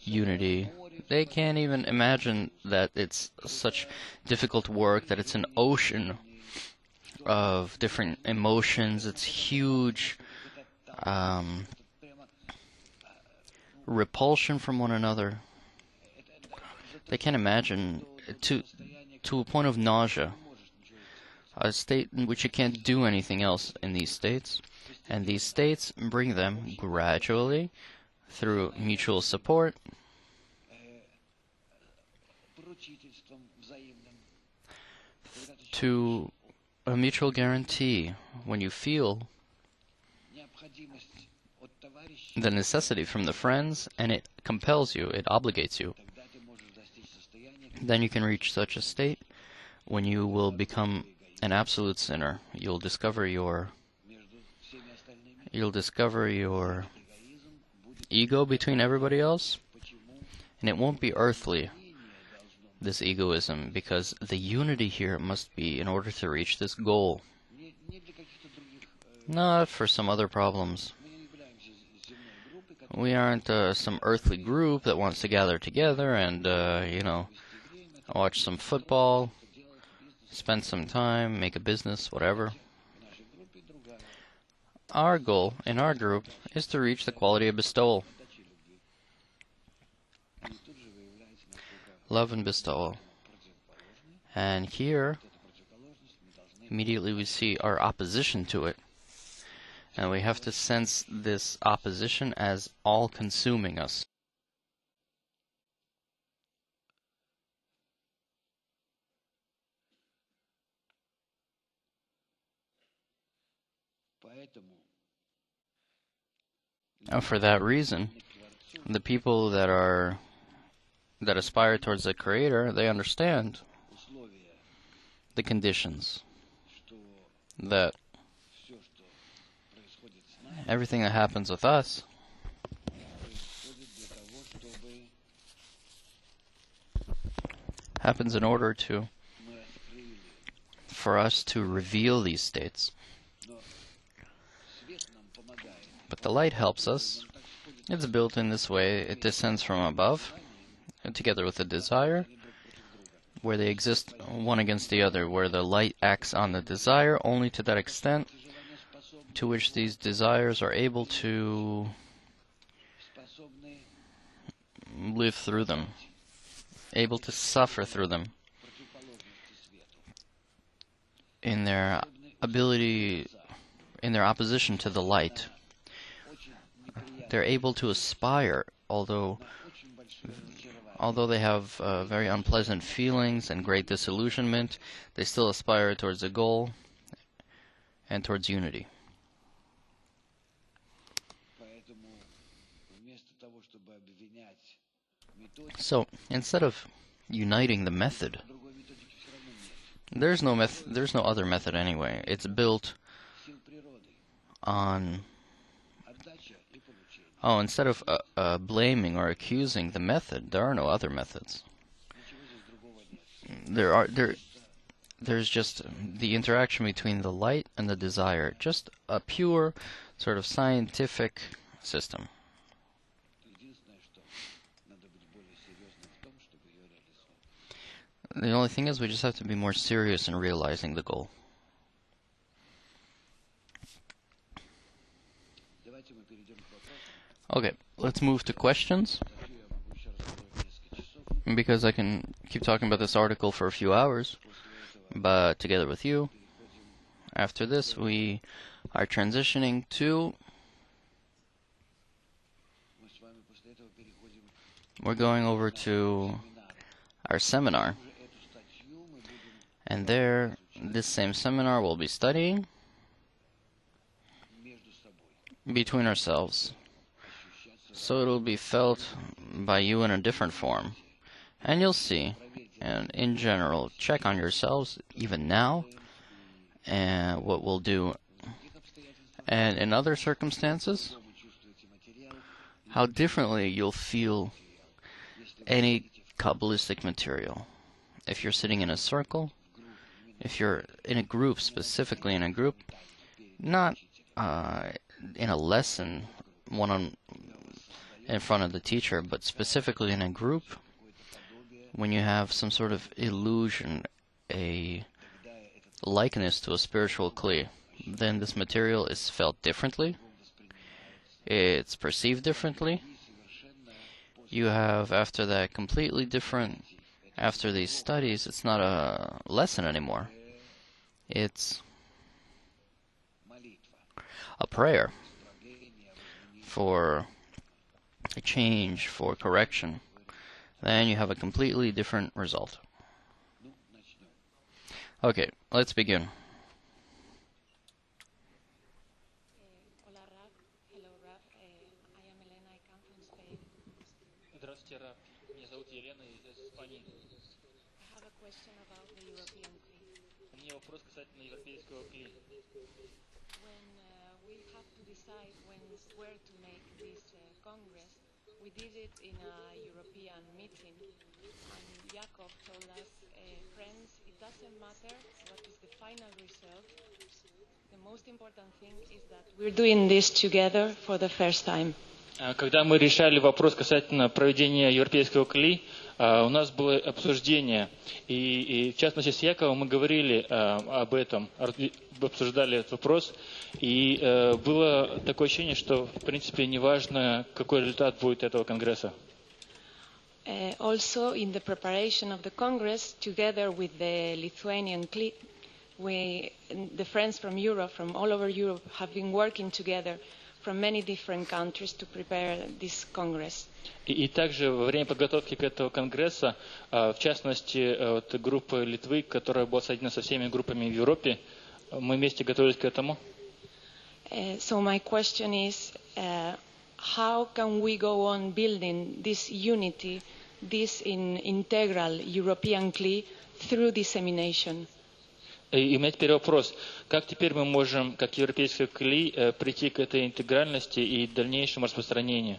unity. They can't even imagine that it's such difficult work, that it's an ocean of different emotions. It's huge repulsion from one another. They can't imagine to a point of nausea, a state in which you can't do anything else in these states. And these states bring them gradually through mutual support to a mutual guarantee. When you feel the necessity from the friends and it compels you, it obligates you, then you can reach such a state when you will become an absolute sinner. You'll discover your ego between everybody else, and it won't be earthly, this egoism, because the unity here must be in order to reach this goal, not for some other problems. We aren't some earthly group that wants to gather together and, watch some football, spend some time, make a business, whatever. Our goal in our group is to reach the quality of bestowal. Love and bestowal. And here, immediately we see our opposition to it. And we have to sense this opposition as all-consuming us. And for that reason, the people that aspire towards the Creator, they understand the conditions, that everything that happens with us happens in order for us to reveal these states. But the light helps us. It's built in this way. It descends from above, and together with the desire, where they exist one against the other, where the light acts on the desire only to that extent to which these desires are able to live through them, able to suffer through them in their opposition to the light. They're able to aspire, although they have very unpleasant feelings and great disillusionment, they still aspire towards a goal and towards unity. So, instead of uniting the method, there's no other method anyway. It's built on... instead of blaming or accusing the method, there are no other methods. There's just the interaction between the light and the desire, just a pure sort of scientific system. The only thing is we just have to be more serious in realizing the goal. Okay, let's move to questions. Because I can keep talking about this article for a few hours, but together with you, after this, we are transitioning to... We're going over to our seminar. And there, this same seminar we'll be studying between ourselves. So it'll be felt by you in a different form. And you'll see, and in general, check on yourselves, even now, and what we'll do. And in other circumstances, how differently you'll feel any Kabbalistic material. If you're sitting in a circle, if you're in a group, specifically in a group, not in a lesson in front of the teacher, but specifically in a group, when you have some sort of illusion, a likeness to a spiritual kli, then this material is felt differently, it's perceived differently. You have, after that, completely different, after these studies, it's not a lesson anymore. It's a prayer for a change, for correction. Then you have a completely different result. Okay, let's begin. Hola, Rab. Hello, Rab. I am Elena. I come from Spain. Здравствуйте, Раб. Меня зовут Елена, я из Испании. I have a question about the European Cliff. У меня вопрос касательно европейского КЛИ. When we have to decide where to make this Congress, we did it in a European meeting. And Jakob told us, friends, it doesn't matter what is the final result. The most important thing is that we're doing this together for the first time. Когда мы решали вопрос касательно проведения европейского КЛИ, у нас было обсуждение. И в частности с Яковом мы говорили об этом, обсуждали этот вопрос. И было такое ощущение, что в принципе не важно, какой результат будет этого Конгресса. Also, in the preparation of the Congress, together with the Lithuanian clique, the friends from Europe, from all over Europe, have been working together from many different countries to prepare this Congress. И также во время подготовки к этому Конгресса, в частности, вот группа Литвы, которая была соединена со всеми группами в Европе, мы вместе готовились к этому. So my question is, how can we go on building this unity, this integral European CLI through dissemination? И у меня теперь вопрос. Как теперь мы можем, как европейская КЛИ, прийти к этой интегральности и дальнейшему распространению?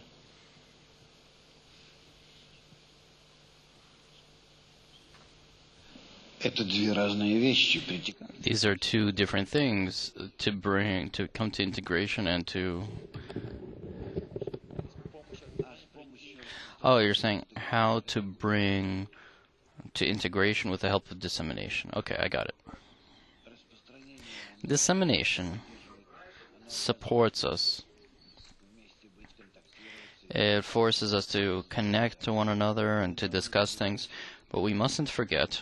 Это две разные вещи. These are two different things to come to integration and to... Oh, you're saying how to bring to integration with the help of dissemination. Okay, I got it. Dissemination supports us. It forces us to connect to one another and to discuss things, but we mustn't forget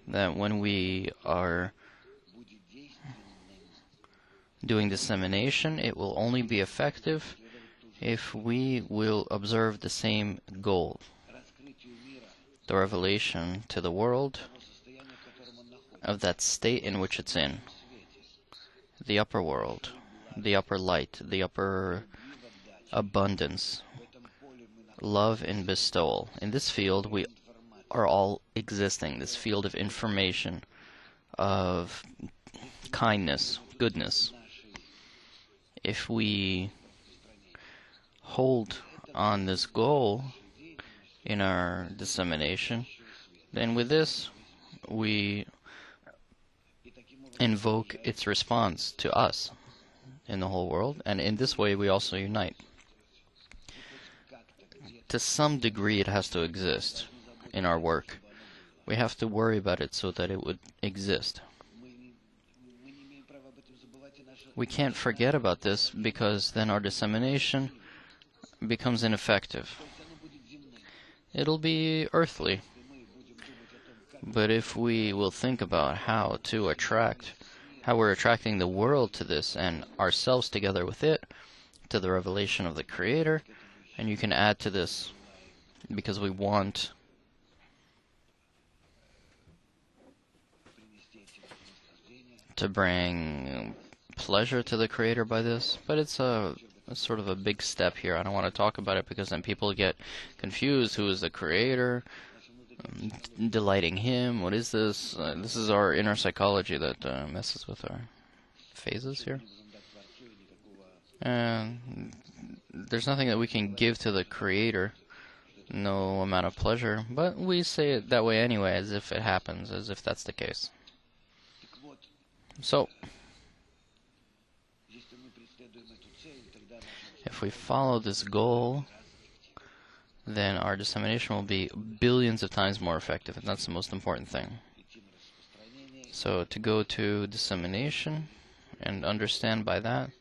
that when we are doing dissemination, it will only be effective if we will observe the same goal, the revelation to the world of that state in which it's in, the upper world, the upper light, the upper abundance, love and bestowal. In this field, we are all existing, this field of information, of kindness, goodness. If we hold on this goal in our dissemination, then with this we invoke its response to us in the whole world, and in this way we also unite. To some degree it has to exist in our work. We have to worry about it so that it would exist. We can't forget about this because then our dissemination becomes ineffective. It'll be earthly. But if we will think about how we're attracting the world to this and ourselves together with it, to the revelation of the Creator, and you can add to this because we want to bring pleasure to the Creator by this, but it's sort of a big step here. I don't want to talk about it because then people get confused. Who is the Creator? Delighting Him? What is this? This is our inner psychology that messes with our phases here. And there's nothing that we can give to the Creator, no amount of pleasure, but we say it that way anyway, as if it happens, as if that's the case. So, if we follow this goal, then our dissemination will be billions of times more effective, and that's the most important thing. So, to go to dissemination and understand by that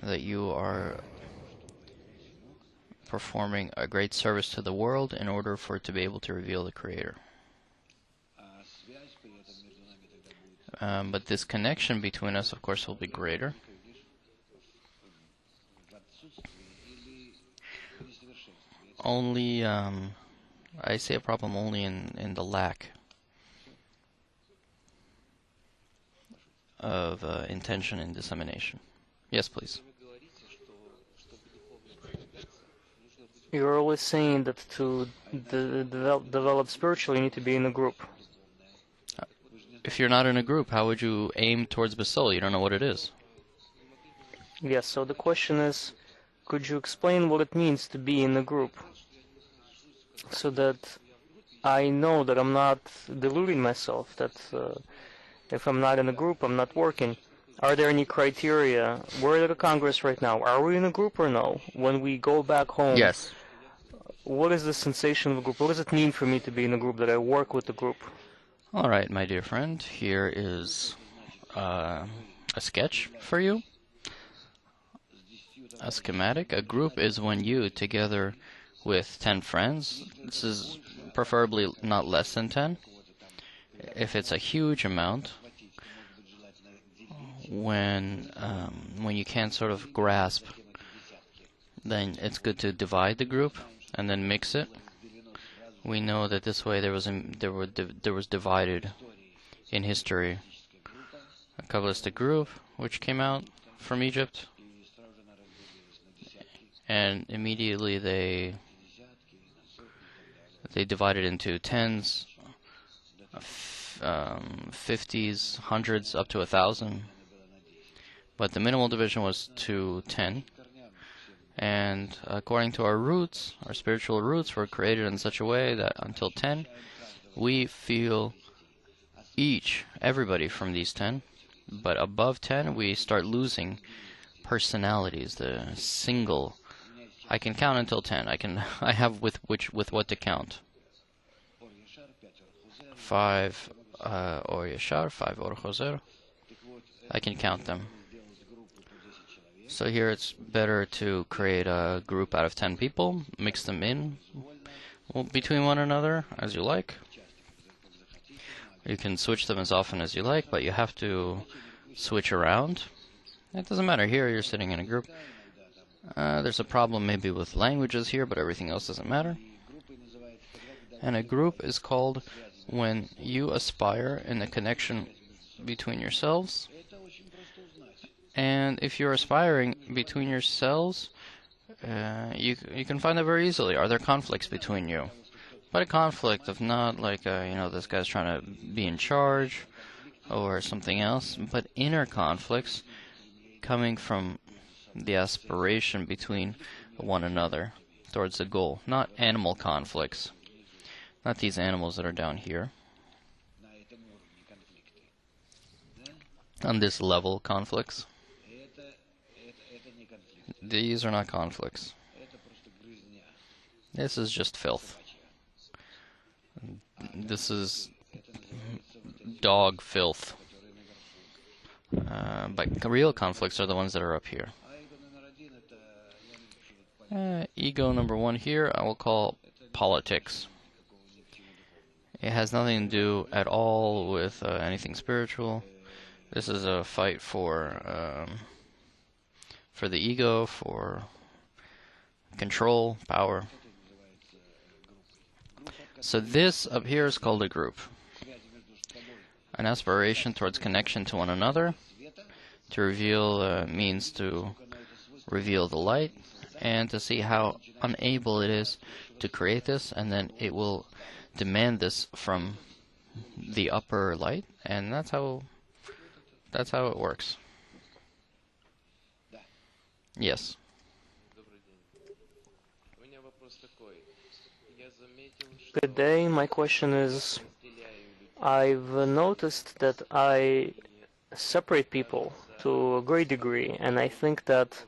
you are performing a great service to the world in order for it to be able to reveal the Creator. But this connection between us, of course, will be greater. Only, I see a problem only in the lack of intention and dissemination. Yes, please. You're always saying that to develop spiritually, you need to be in a group. If you're not in a group, how would you aim towards Basol? You don't know what it is. Yes, so the question is, could you explain what it means to be in a group? So that I know that I'm not deluding myself, that if I'm not in a group, I'm not working. Are there any criteria? We're at a Congress right now. Are we in a group or no? When we go back home, Yes. what is the sensation of a group? What does it mean for me to be in a group, that I work with the group? All right, my dear friend, here is a sketch for you. A schematic. A group is when you, together with 10 friends, this is preferably not less than 10. If it's a huge amount, when you can't sort of grasp, then it's good to divide the group and then mix it. We know that this way there was divided in history a Kabbalistic group which came out from Egypt, and immediately they divided into tens, 50s, hundreds, up to 1,000. But the minimal division was to 10. And according to our roots, our spiritual roots were created in such a way that until 10, we feel everybody from these 10. But above 10, we start losing personalities, the single. I can count until 10. I have with what to count. 5 or Yashar, 5 or Choser. I can count them. So here it's better to create a group out of 10 people, mix them in between one another as you like. You can switch them as often as you like, but you have to switch around. It doesn't matter. Here you're sitting in a group. There's a problem maybe with languages here, but everything else doesn't matter. And a group is called when you aspire in the connection between yourselves. And if you're aspiring between yourselves, you can find that very easily. Are there conflicts between you? But a conflict of not like, this guy's trying to be in charge or something else, but inner conflicts coming from the aspiration between one another towards the goal. Not animal conflicts. Not these animals that are down here. On this level, conflicts. These are not conflicts. This is just filth. This is dog filth. But real conflicts are the ones that are up here. Ego number 1 here, I will call politics. It has nothing to do at all with anything spiritual. This is a fight for the ego, for control, power. So this up here is called a group. An aspiration towards connection to one another, to reveal means to reveal the light, and to see how unable it is to create this, and then it will demand this from the upper light, and that's how it works. Yes. Good day. My question is, I've noticed that I separate people to a great degree, and I think that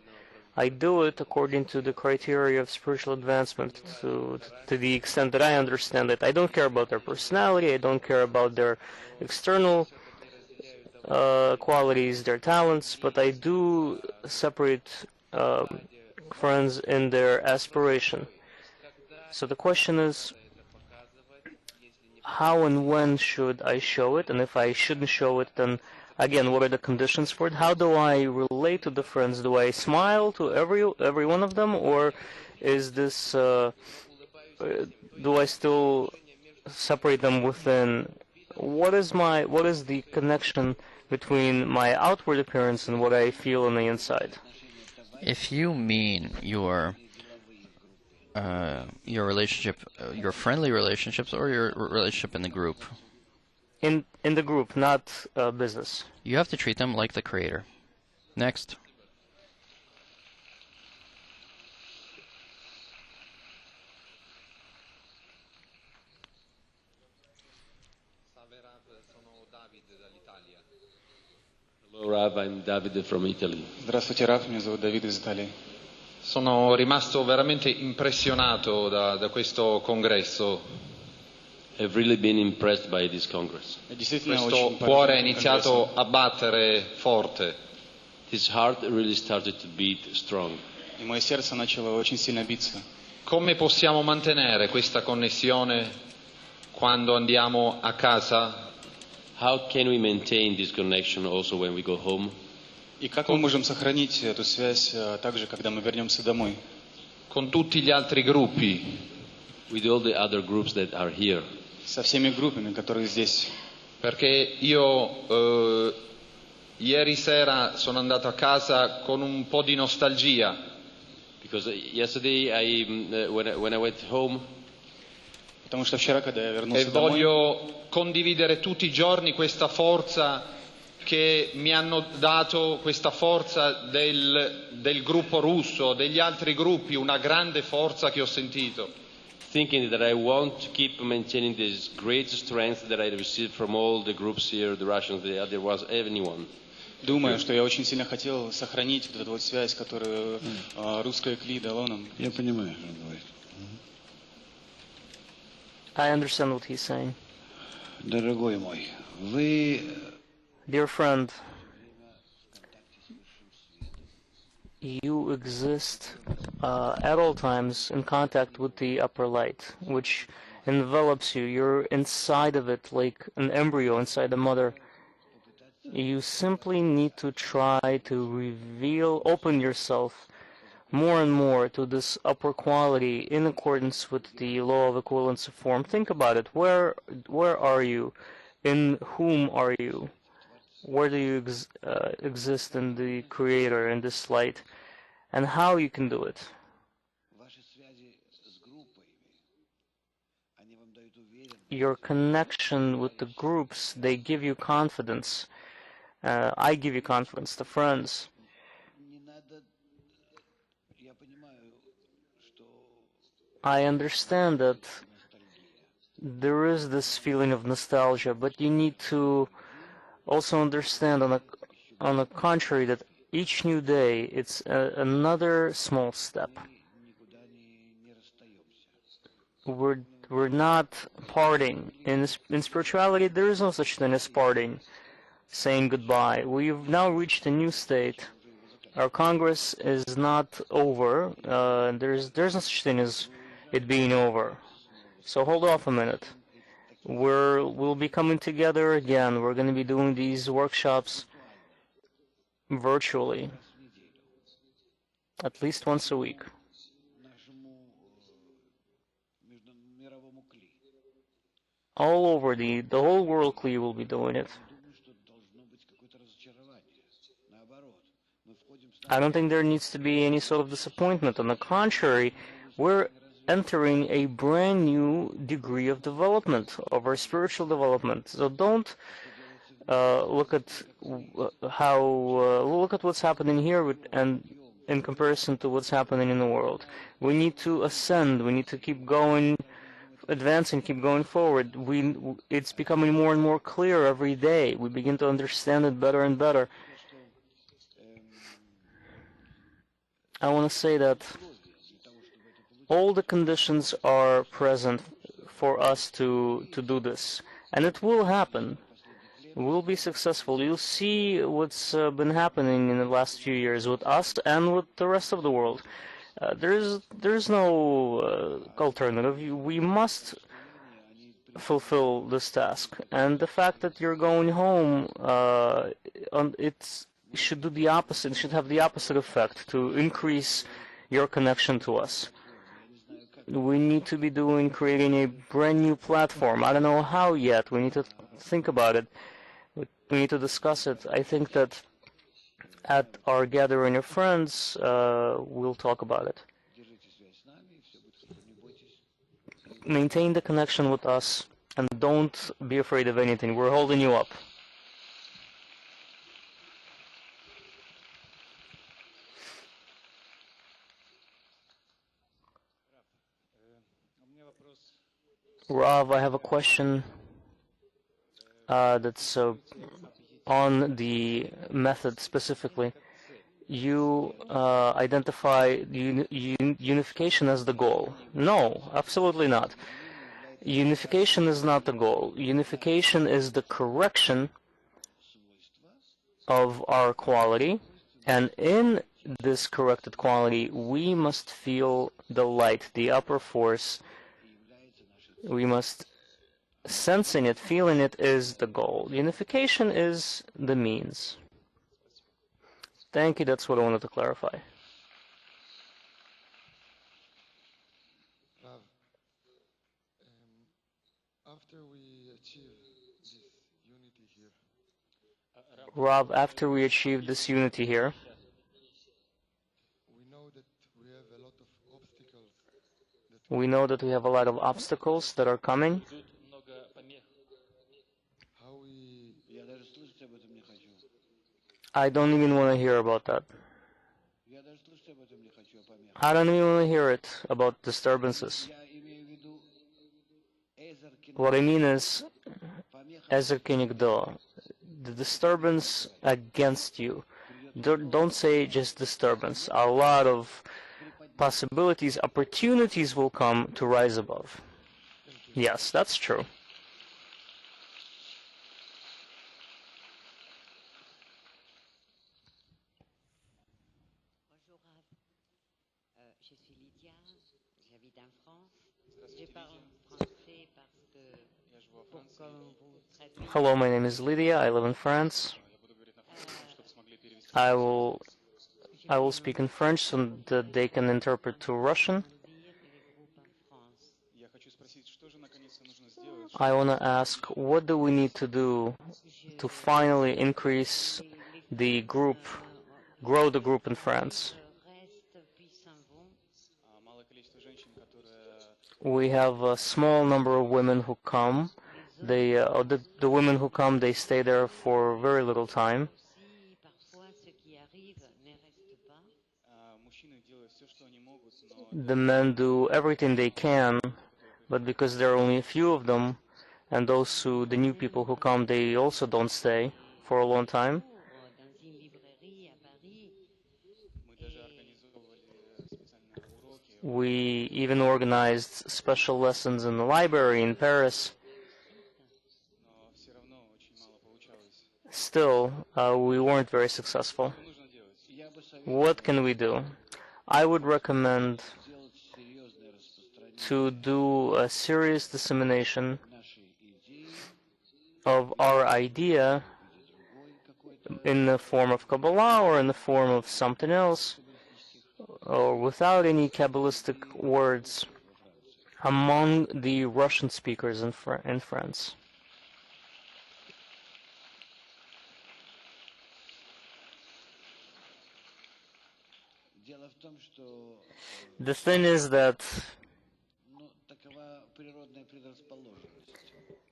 I do it according to the criteria of spiritual advancement to the extent that I understand it. I don't care about their personality, I don't care about their external qualities, their talents, but I do separate friends in their aspiration. So the question is, how and when should I show it? And if I shouldn't show it, then again, what are the conditions for it? How do I relate to the friends? Do I smile to every one of them, or is this do I still separate them within? What is the connection between my outward appearance and what I feel on the inside? If you mean your relationship, your friendly relationships, or your relationship in the group, In the group, not business. you have to treat them like the creator. Next. Hello, Rav. I'm Davide from Italy. Здравствуйте, Раф. Меня зовут Давид из Италии. Sono rimasto veramente impressionato da questo congresso. I've really been impressed by this Congress. Действительно, Questo очень cuore è поражен iniziato конгрессом. a battere forte. His heart really started to beat strong. И мое сердце начало очень сильно биться. Come possiamo mantenere questa connessione quando andiamo a casa? How can we maintain this connection also when we go home? И как мы можем сохранить эту связь также, когда мы вернемся домой? Con tutti gli altri gruppi. With all the other groups that are here. Со всеми группами, которые здесь. Perché io ieri sera sono andato a casa con un po' di nostalgia. Because yesterday, when I went home, Потому что вчера, когда я E вернулся домой, voglio condividere tutti i giorni questa forza che mi hanno dato, questa forza del gruppo russo, degli altri gruppi, una grande forza che ho sentito. thinking that I want to keep maintaining this great strength that I received from all the groups here, the Russians, the other was anyone. думаю, что я очень сильно хотел сохранить вот эту вот связь, которую русская кли дала нам. Я понимаю, что он говорит. I understand what he's saying. Дорогой мой, вы Dear friend, you exist at all times in contact with the upper light, which envelops you. You're inside of it like an embryo inside a mother. You simply need to try to open yourself more and more to this upper quality in accordance with the law of equivalence of form. Think about it. Where are you? In whom are you? Where do you exist in the Creator, in this light? And how you can do it? ваши связи с группами, они вам дают уверенность. Your connection with the groups, they give you confidence. I give you confidence, the friends. Не надо, я понимаю, что I understand that there is this feeling of nostalgia, but you need to also understand on the contrary that each new day it's another small step. никуда не расстаемся. We're not parting. In spirituality, there is no such thing as parting, saying goodbye. We've now reached a new state. Our Congress is not over. There's no such thing as it being over. So hold off a minute. We'll be coming together again. We're going to be doing these workshops virtually, at least once a week. Нашему мировому кли. all over the whole world Kli will be doing it. I don't think there needs to be any sort of disappointment. On the contrary, we're entering a brand new degree of development, of our spiritual development. So don't look at what's happening here and in comparison to what's happening in the world. We need to ascend. We need to keep going, advancing, keep going forward. It's becoming more and more clear every day. We begin to understand it better and better. I want to say that all the conditions are present for us to do this, and it will happen. We'll be successful. You'll see what's been happening in the last few years with us and with the rest of the world. There's no alternative. We must fulfill this task, and the fact that you're going home, it should do the opposite. It should have the opposite effect, to increase your connection to us. We need to be creating a brand new platform. I don't know how yet. We need to think about it. We need to discuss it. I think that at our gathering of friends, we'll talk about it. Maintain the connection with us, and don't be afraid of anything. We're holding you up. Rav, I have a question that's on the method specifically. You identify unification as the goal. No, absolutely not. Unification is not the goal. Unification is the correction of our quality, and in this corrected quality, we must feel the light, the upper force. We must sensing it, feeling it is the goal. Unification is the means. Thank you, that's what I wanted to clarify. After we achieve this unity here, Rob, after we achieve this unity here, we know that we have a lot of obstacles. We know that we have a lot of obstacles that are coming. I don't even want to hear about that. I don't even want to hear it about disturbances. What I mean is, Ezer Kenigdo, the disturbance against you. Don't say just disturbance. A lot of possibilities, opportunities will come to rise above. Yes, that's true. Bonjour Rav, je suis Lydia, j'habite en France. Je parle français parce que pour qu'on vous traduise. Hello, my name is Lydia. I live in France. I will speak in French so that they can interpret to Russian. I want to ask, what do we need to do to finally increase the group, grow the group in France? We have a small number of women who come. The women who come, they stay there for very little time. The men do everything they can, but because there are only a few of them, and the new people who come, they also don't stay for a long time. We even organized special lessons in the library in Paris. Still, we weren't very successful. What can we do? I would recommend to do a serious dissemination of our idea in the form of Kabbalah or in the form of something else, or without any Kabbalistic words. among the Russian speakers in France. The thing is that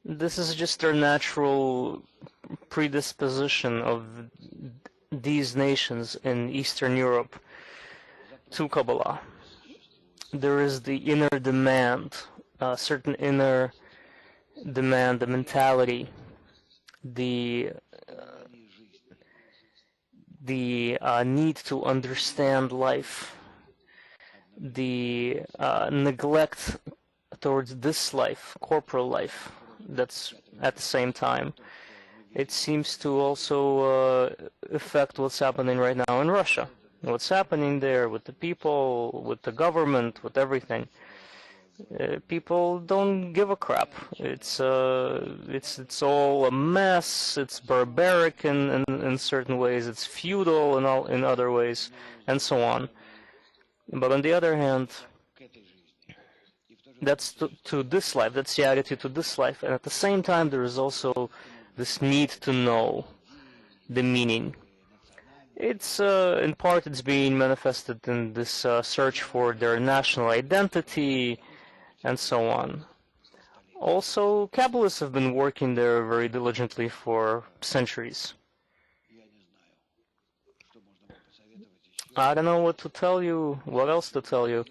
this is just their natural predisposition of these nations in Eastern Europe to Kabbalah. There is the inner demand, a certain inner demand, the mentality, the need to understand life, the neglect towards this life, corporal life, that's at the same time. It seems to also affect what's happening right now in Russia. What's happening there with the people, with the government, with everything. People don't give a crap. It's all a mess. It's barbaric in certain ways. It's feudal in other ways, and so on. But on the other hand, that's to this life. That's the attitude to this life. And at the same time, there is also this need to know the meaning. It's in part it's being manifested in this search for their national identity and so on. Also, Kabbalists have been working there very diligently for centuries. I don't know what to tell you, what else to tell you.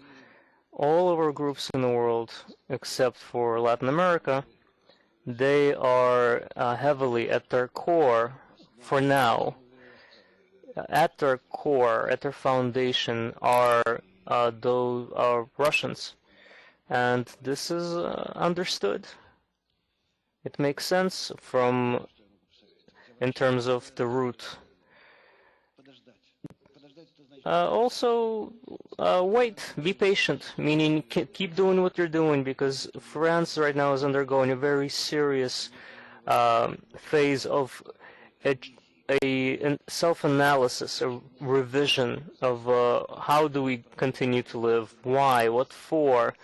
All of our groups in the world, except for Latin America, they are heavily at their core, for now, at their core, at their foundation are Russians. And this is understood. It makes sense in terms of the root. Also, wait, be patient, meaning keep doing what you're doing, because France right now is undergoing a very serious phase of a self-analysis, a revision of how do we continue to live, why, what for.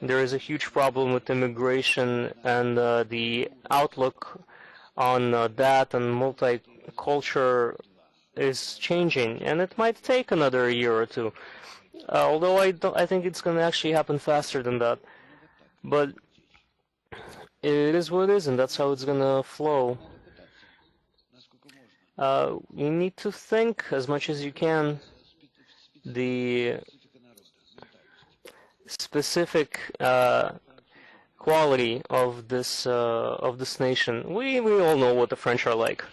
There is a huge problem with immigration, and the outlook on that and multicultural is changing, and it might take another year or two. Although I think it's going to actually happen faster than that. But it is what it is, and that's how it's going to flow. You need to think as much as you can the specific quality of this nation. We all know what the French are like.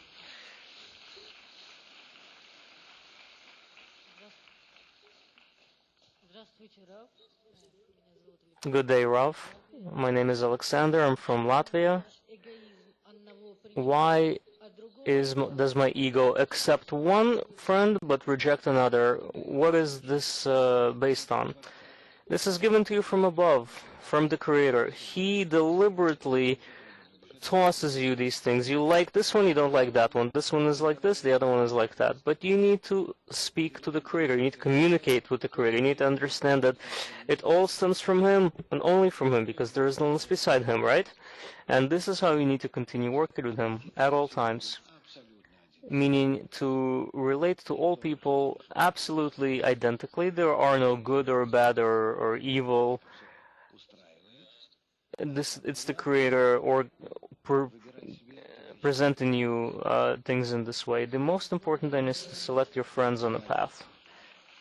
Good day, Rav. My name is Alexander. I'm from Latvia. Why does my ego accept one friend but reject another? What is this based on? This is given to you from above, from the Creator. He deliberately tosses you these things. You like this one, you don't like that one. This one is like this, the other one is like that. But you need to speak to the Creator. You need to communicate with the Creator. You need to understand that it all stems from Him and only from Him, because there is no one else beside Him, right? And this is how you need to continue working with Him at all times. Meaning to relate to all people absolutely identically. There are no good or bad or evil. It's the Creator presenting you things in this way. The most important thing is to select your friends on the path.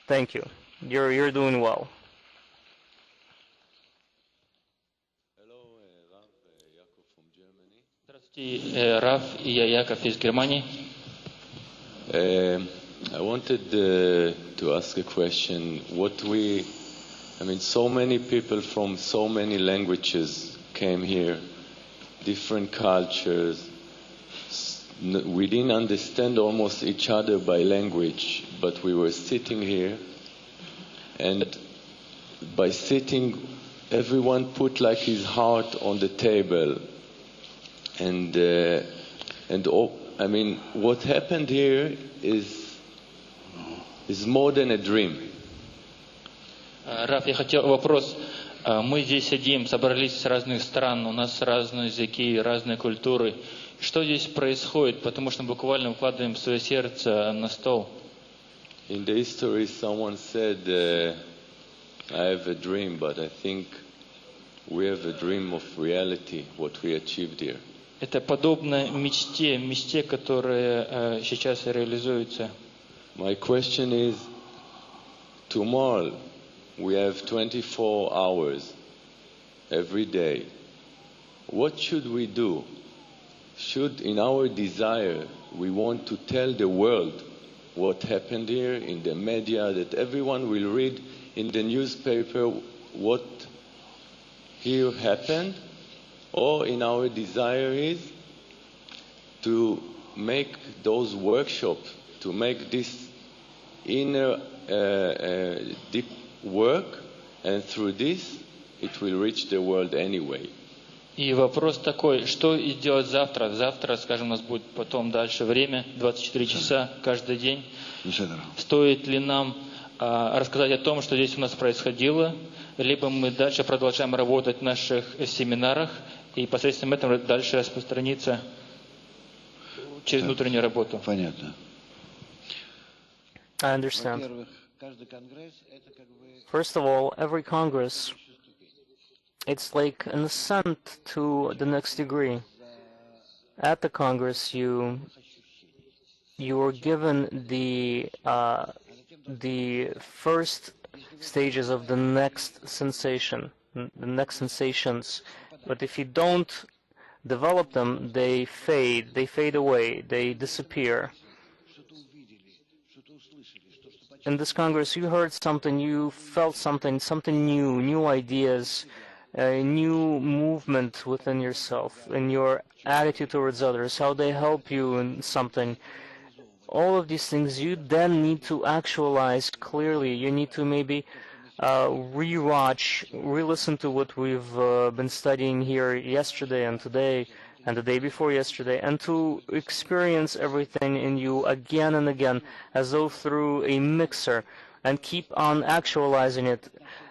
Thank you. You're doing well. Hello, Rav Yaakov from Germany. Здравствуйте, Рав, я Яков из Германии. I wanted to ask a question. So many people from so many languages came here, different cultures. We didn't understand almost each other by language, but we were sitting here, and by sitting, everyone put like his heart on the table. What happened here is more than a dream. Раф, я хотел вопрос. Мы здесь сидим, собрались с разных стран, у нас разные языки, разные культуры. Что здесь происходит? Потому что мы буквально вкладываем свое сердце на стол. In the history, someone said, I have a dream, but I think we have a dream of reality, what we achieved here. Это подобно мечте, которая сейчас реализуется. My question is, tomorrow we have 24 hours every day. What should we do? Should, in our desire, we want to tell the world what happened here in the media, that everyone will read in the newspaper what here happened, or in our desire is to make those workshops, to make this inner deep work, and through this it will reach the world anyway. И вопрос такой, что делать завтра? Завтра, скажем, у нас будет потом дальше время, 24 часа каждый день. Стоит ли нам рассказать о том, что здесь у нас происходило, либо мы дальше продолжаем работать в наших семинарах и посредством этого дальше распространиться через внутреннюю работу? Понятно. I understand. First of all, every Congress, it's like an ascent to the next degree. At the Congress, you are given the first stages of the next sensation, the next sensations. But if you don't develop them, they fade away, they disappear. In this Congress, you heard something, you felt something new, new ideas, a new movement within yourself, in your attitude towards others, how they help you in something. All of these things you then need to actualize clearly. You need to maybe re-watch, re-listen to what we've been studying here yesterday and today and the day before yesterday, and to experience everything in you again and again, as though through a mixer, and keep on actualizing it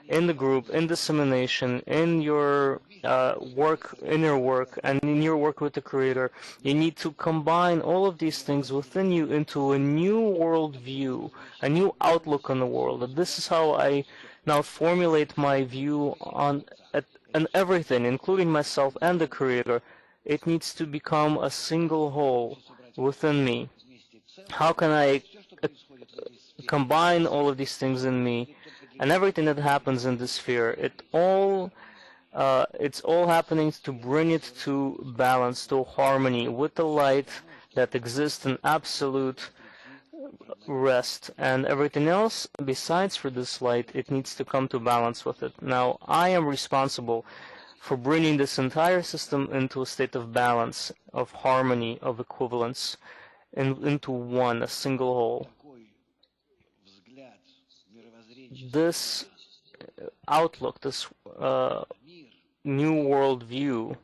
in the group, in dissemination, in your inner work, and in your work with the Creator. You need to combine all of these things within you into a new world view, a new outlook on the world. And this is how I now formulate my view on everything, including myself and the Creator. It needs to become a single whole within me. How can I combine all of these things in me and everything that happens in this sphere? It's all happening to bring it to balance, to harmony with the light that exists in absolute rest, and everything else besides for this light, it needs to come to balance with it. Now, I am responsible for bringing this entire system into a state of balance, of harmony, of equivalence, into one, a single whole. This outlook, this new world view,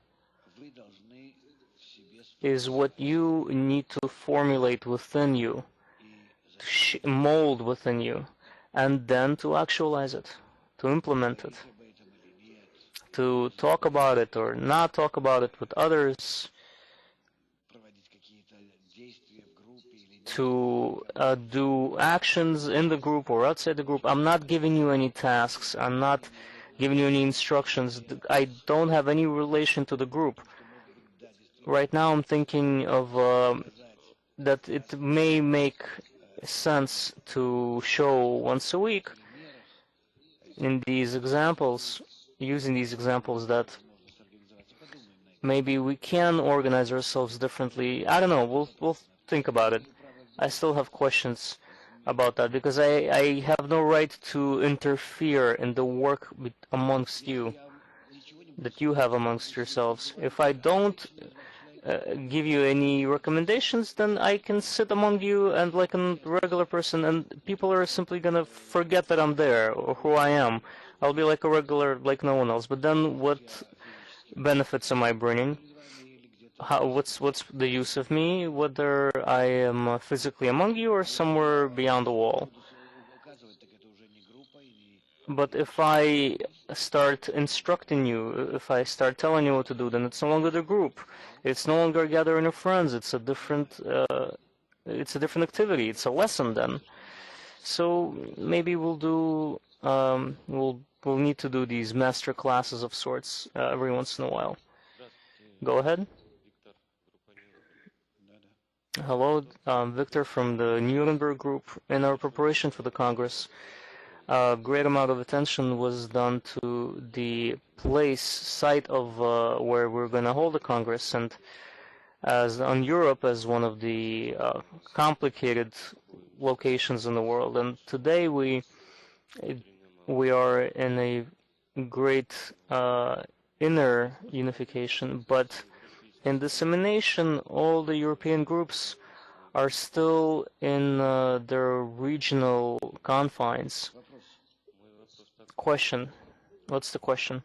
is what you need to formulate within you, to mold within you, and then to actualize it, to implement it, to talk about it or not talk about it with others, to do actions in the group or outside the group. I'm not giving you any tasks. I'm not giving you any instructions. I don't have any relation to the group. Right now I'm thinking of that it may make sense to show once a week in these examples, using these examples, that maybe we can organize ourselves differently. I don't know. We'll think about it. I still have questions about that because I have no right to interfere in the work amongst you that you have amongst yourselves. If I don't give you any recommendations, then I can sit among you and like a regular person, and people are simply gonna forget that I'm there or who I am. I'll be like a regular, like no one else. But then what benefits am I bringing? What's the use of me, whether I am physically among you or somewhere beyond the wall? But if I start instructing you, if I start telling you what to do, then it's no longer the group. It's no longer a gathering of friends. It's a different activity. It's a lesson then. So maybe we'll need to do these master classes of sorts every once in a while. Go ahead. Hello, Victor from the Nuremberg group. In our preparation for the Congress, a great amount of attention was done to the site of where we're going to hold the Congress, and as on Europe as one of the complicated locations in the world. And today we are in a great inner unification, but in dissemination, all the European groups are still in their regional confines. Question. What's the question?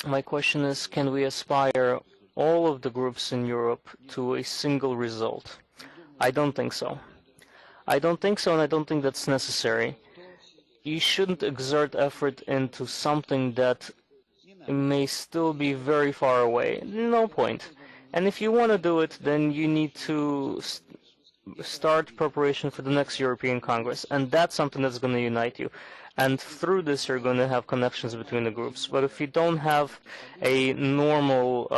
My question is, can we aspire all of the groups in Europe to a single result? I don't think so. I don't think so, and I don't think that's necessary. You shouldn't exert effort into something that may still be very far away. No point. And if you want to do it, then you need to start preparation for the next European Congress, and that's something that's going to unite you. And through this, you're going to have connections between the groups. But if you don't have a normal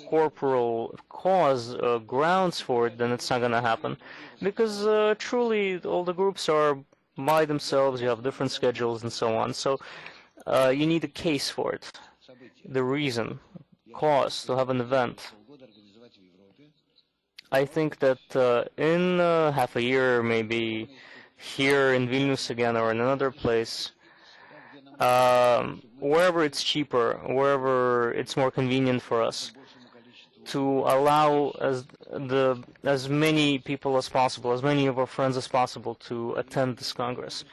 corporal cause, grounds for it, then it's not going to happen. Because truly, all the groups are by themselves, you have different schedules and so on. So you need a case for it, the reason, cause to have an event. I think that in half a year, maybe here in Vilnius again or in another place, wherever it's cheaper, wherever it's more convenient for us, to allow as many people as possible, as many of our friends as possible to attend this Congress.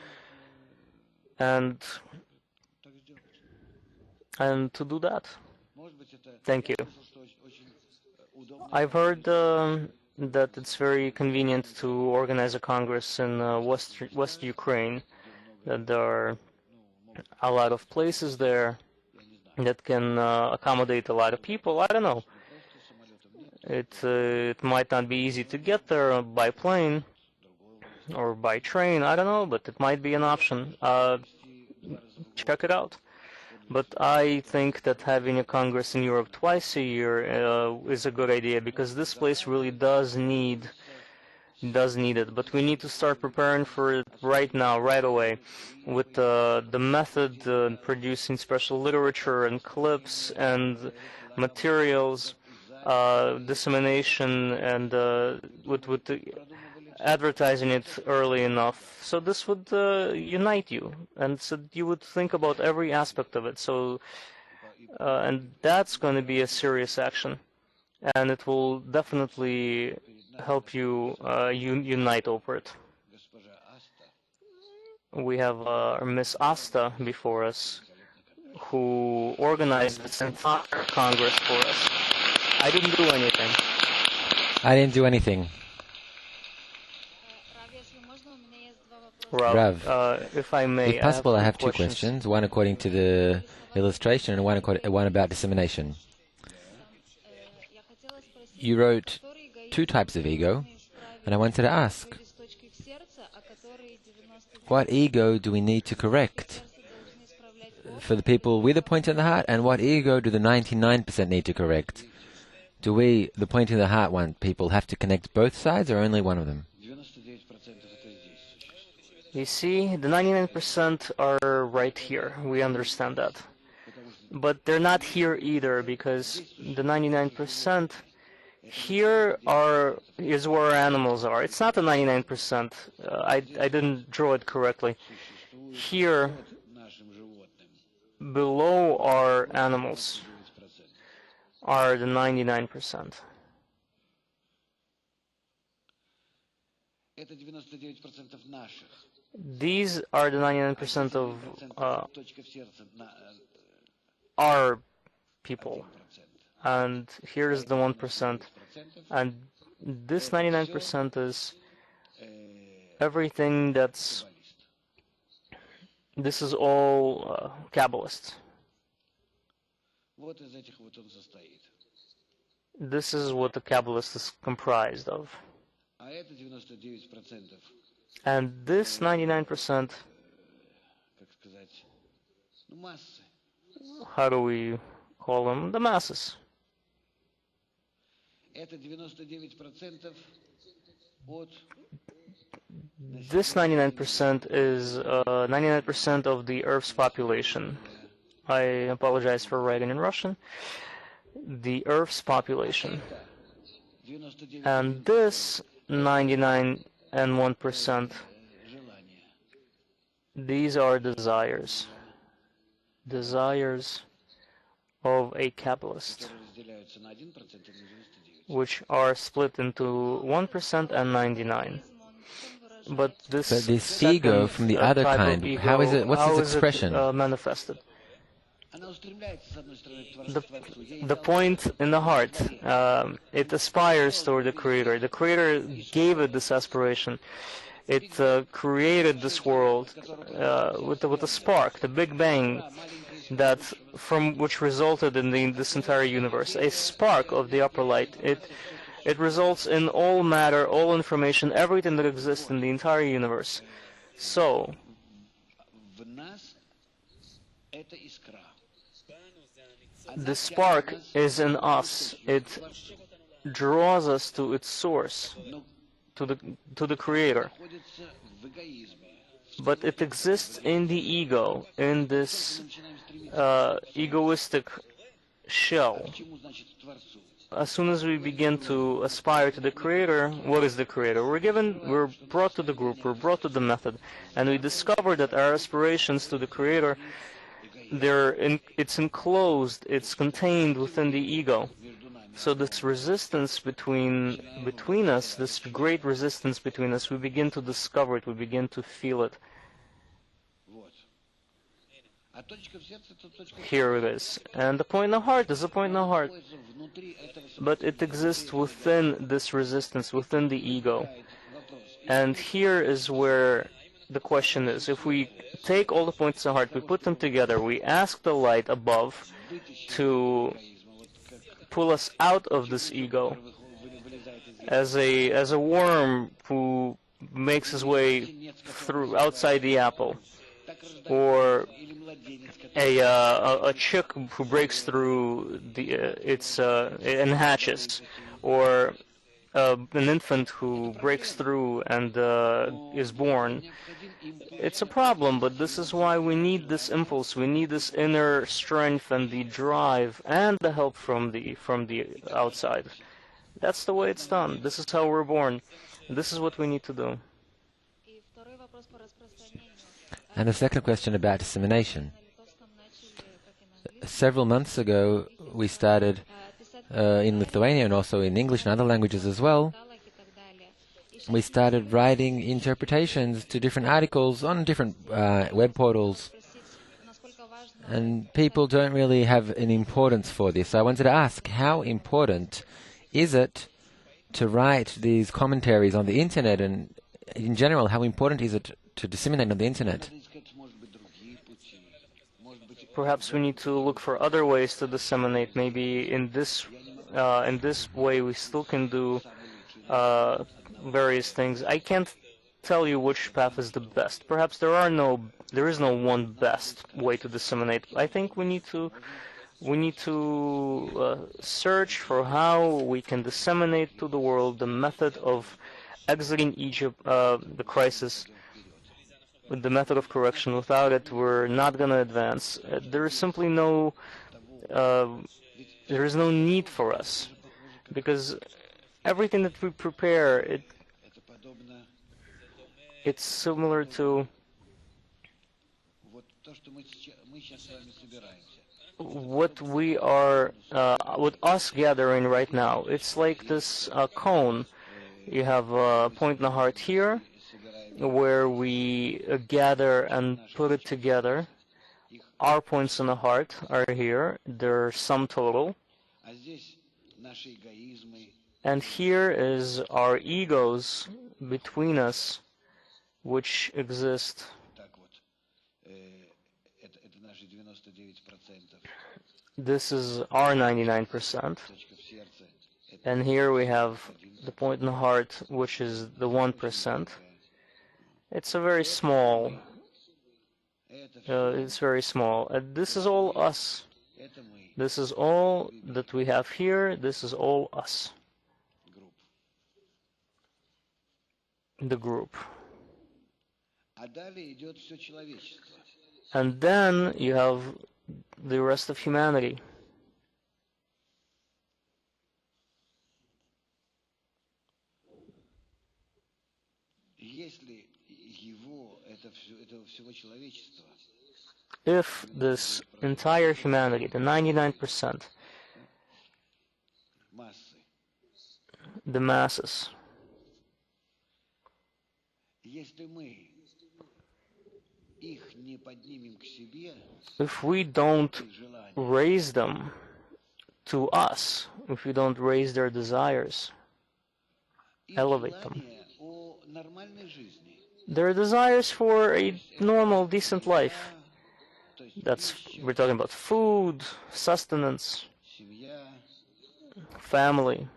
And to do that. Thank you. I've heard that it's very convenient to organize a Congress in West Ukraine, that there are a lot of places there that can accommodate a lot of people. I don't know. It might not be easy to get there by plane or by train. I don't know, but it might be an option. Check it out. But I think that having a Congress in Europe twice a year is a good idea, because this place really does need it. But we need to start preparing for it right now, right away, with the method, producing special literature and clips and materials, dissemination, and with the advertising it early enough, so this would unite you, and so you would think about every aspect of it. So, and that's going to be a serious action, and it will definitely help you unite over it. We have Miss Asta before us, who organized this entire Congress for us. I didn't do anything. I didn't do anything. Rav, if I may, if possible, I have two questions. One according to the illustration and one about dissemination. You wrote two types of ego, and I wanted to ask, what ego do we need to correct for the people with a point in the heart, and what ego do the 99% need to correct? Do we, the point in the heart one, people have to connect both sides or only one of them? You see, the 99% are right here. We understand that. But they're not here either, because the 99% here is where animals are. It's not the 99%. I didn't draw it correctly. Here, below our animals, are the 99%. These are the 99% of our people, and here's the 1%, and this 99% is everything that's This is all Kabbalists. Вот из этих вот он состоит. This is what the Kabbalist is comprised of. А это 99%, And this 99%, как сказать, ну, массы. how do we call them? The masses. Это 99% от This 99% is 99% of the Earth's population. I apologize for writing in Russian. The Earth's population. And this 99 and 1%, these are desires. Desires of a Kabbalist, which are split into 1% and 99. But this ego from the other kind, ego, how is it? What's its expression? Manifested? The point in the heart, it aspires toward the Creator. The Creator gave it this aspiration. It created this world with a spark, the Big Bang, that from which resulted in this entire universe, a spark of the upper light. It results in all matter, all information, everything that exists in the entire universe. So, the spark is in us. It draws us to its source, to the Creator. But it exists in the ego, in this egoistic shell. As soon as we begin to aspire to the Creator, what is the Creator? We're brought to the group, we're brought to the method, and we discover that our aspirations to the Creator, it's enclosed, it's contained within the ego. So this resistance between us, this great resistance between us, we begin to discover it, we begin to feel it. Here it is. And the point in the heart is a point in the heart. But it exists within this resistance, within the ego. And here is where the question is. If we take all the points in the heart, we put them together, we ask the light above to pull us out of this ego, as a worm who makes his way through outside the apple, or a chick who breaks through and hatches, or an infant who breaks through and is born. It's a problem, but this is why we need this impulse. We need this inner strength and the drive and the help from the outside. That's the way it's done. This is how we're born. This is what we need to do. And the second question about dissemination. Several months ago, we started in Lithuania and also in English and other languages as well. We started writing interpretations to different articles on different web portals. And people don't really have an importance for this. So I wanted to ask, how important is it to write these commentaries on the internet, and in general, how important is it to disseminate on the internet? Perhaps we need to look for other ways to disseminate. Maybe in this way we still can do various things. I can't tell you which path is the best. Perhaps there is no one best way to disseminate. I think we need to search for how we can disseminate to the world the method of exiting Egypt, the crisis, with the method of correction. Without it, we're not going to advance. There is simply there is no need for us, because everything that we prepare, it's similar to what we are, with us gathering right now. It's like this cone. You have a point in the heart here, where we gather and put it together. Our points in the heart are here. They're sum total. And here is our egos between us, which exist Это наши 99%. This is our 99%. Точка в сердце. And here we have the point in the heart, which is the 1%. It's a very small. It's very small. This is all us. This is all that we have here. This is all us. The group. And then you have the rest of humanity. If this entire humanity, the 99%, the masses, if we don't raise them to us, if we don't raise their desires, elevate them, their desires for a normal, decent life, we're talking about food, sustenance, family,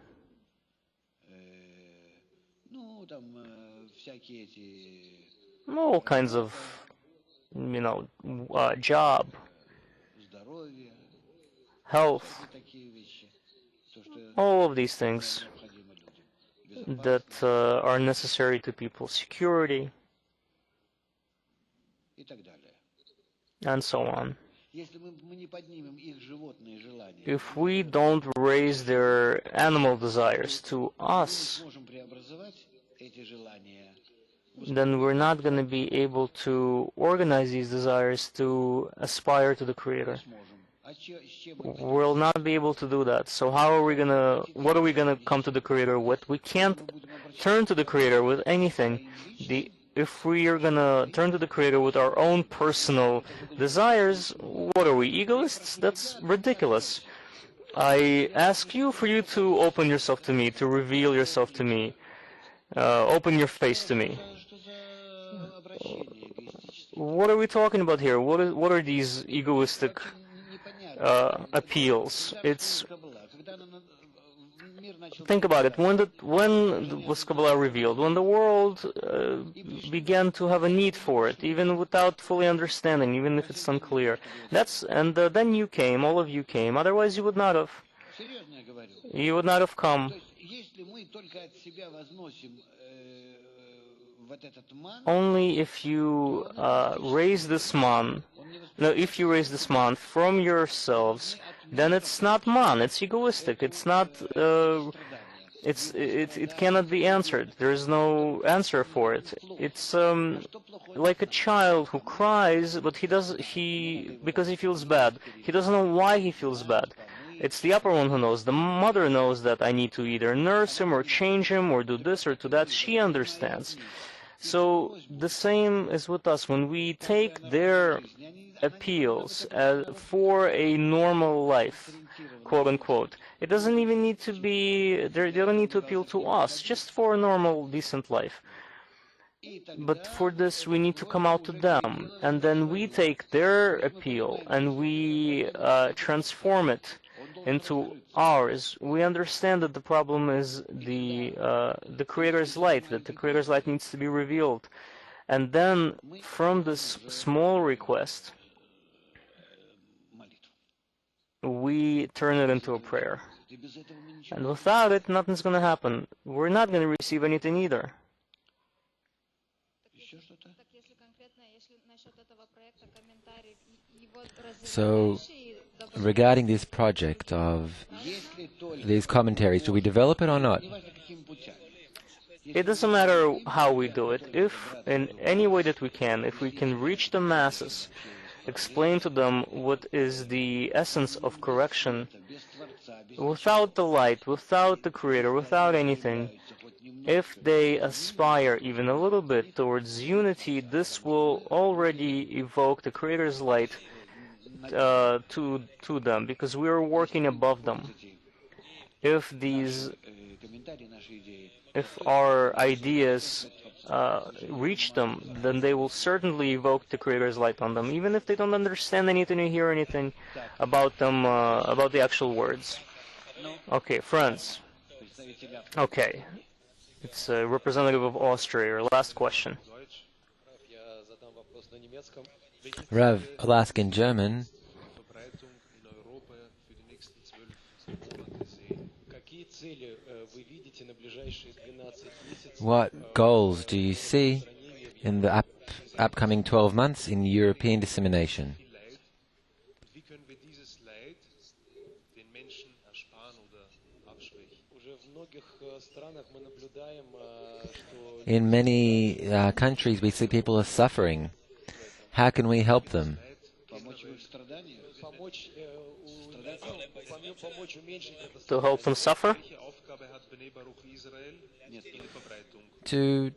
all kinds of, job, health, all of these things that are necessary to people, security, and so on. If we don't raise their animal desires to us, then we're not going to be able to organize these desires to aspire to the Creator. We'll not be able to do that. So what are we going to come to the Creator with? We can't turn to the Creator with anything. If we are going to turn to the Creator with our own personal desires, what are we, egoists? That's ridiculous. I ask you for you to open yourself to me, to reveal yourself to me, open your face to me. What are we talking about here? What are these egoistic appeals? Think about it. When was Kabbalah revealed? When the world began to have a need for it, even without fully understanding, even if it's unclear. Then you came, all of you came. Otherwise, you would not have. You would not have come. Only if you raise this man, if you raise this man from yourselves, then it's not man. It's egoistic. It's not. It cannot be answered. There is no answer for it. It's like a child who cries, but because he feels bad. He doesn't know why he feels bad. It's the upper one who knows. The mother knows that I need to either nurse him or change him or do this or do that. She understands. So the same is with us. When we take their appeals for a normal life, quote unquote, it doesn't even need to be, they don't need to appeal to us, just for a normal, decent life. But for this, we need to come out to them, and then we take their appeal and we transform it into ours. We understand that the problem is the Creator's light, that the Creator's light needs to be revealed. And then from this small request, we turn it into a prayer. And without it, nothing's going to happen. We're not going to receive anything either. So, regarding this project of these commentaries, do we develop it or not? It doesn't matter how we do it. If in any way that we can, if we can reach the masses, explain to them what is the essence of correction, without the light, without the Creator, without anything, if they aspire even a little bit towards unity, this will already evoke the Creator's light to them, because we are working above them. If our ideas reach them, then they will certainly evoke the Creator's light on them, even if they don't understand anything or hear anything about them, about the actual words. Okay, friends. Okay, it's a representative of Austria. Last question. Rav, I'll ask in German. What goals do you see in the upcoming 12 months in European dissemination? In many countries we see people are suffering. How can we help them? To help them suffer? To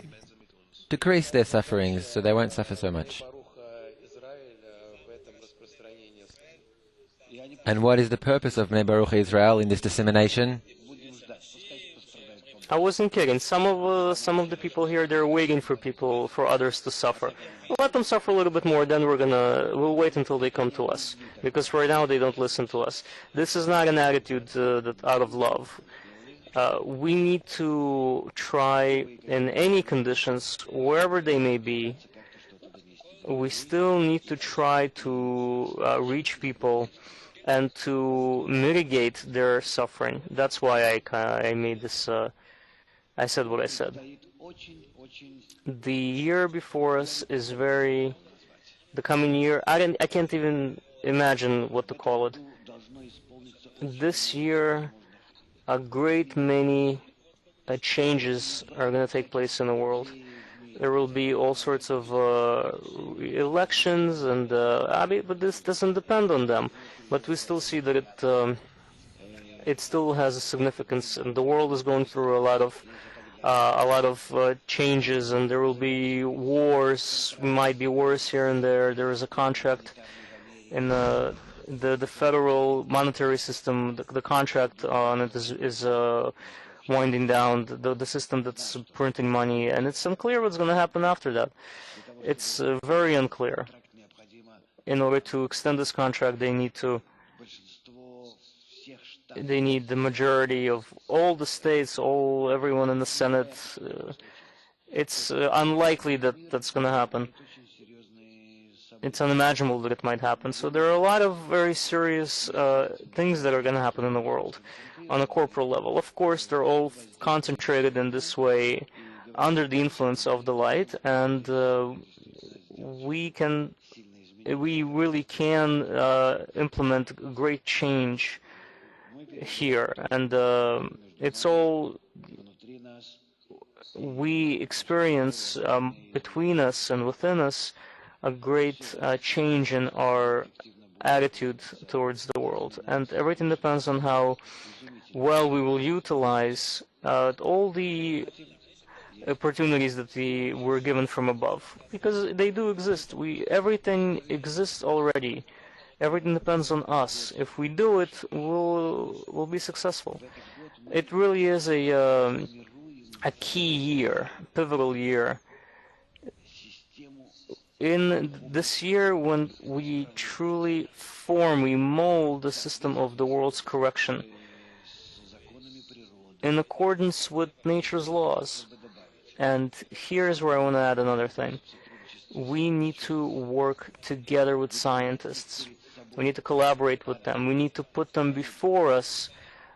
decrease their sufferings so they won't suffer so much. And what is the purpose of Bnei Baruch Israel in this dissemination? I wasn't kidding. Some of the people here, they're waiting for others to suffer. Let them suffer a little bit more, then we'll wait until they come to us, because right now they don't listen to us. This is not an attitude out of love. We need to try in any conditions, wherever they may be. We still need to try to reach people and to mitigate their suffering. That's why I made this. I said what I said. The year before us is the coming year, I can't even imagine what to call it. This year, a great many changes are going to take place in the world. There will be all sorts of elections, and but this doesn't depend on them. But we still see that it still has a significance, and the world is going through a lot of changes, and there will be wars. Might be wars here and there. There is a contract in the federal monetary system. The contract on it is winding down. The system that's printing money, and it's unclear what's going to happen after that. It's very unclear. In order to extend this contract, they need the majority of all the states, everyone in the Senate. It's unlikely that that's going to happen. It's unimaginable that it might happen. So there are a lot of very serious things that are going to happen in the world on a corporal level. Of course, they're all concentrated in this way under the influence of the light, and we really can implement great change here, and it's all we experience between us and within us a great change in our attitude towards the world, and everything depends on how well we will utilize all the opportunities that we were given from above, because they do exist. Everything exists already. Everything depends on us. If we do it, we'll be successful. It really is a key year, pivotal year. In this year, when we truly we mold the system of the world's correction in accordance with nature's laws. And here's where I want to add another thing. We need to work together with scientists. We need to collaborate with them. We need to put them before us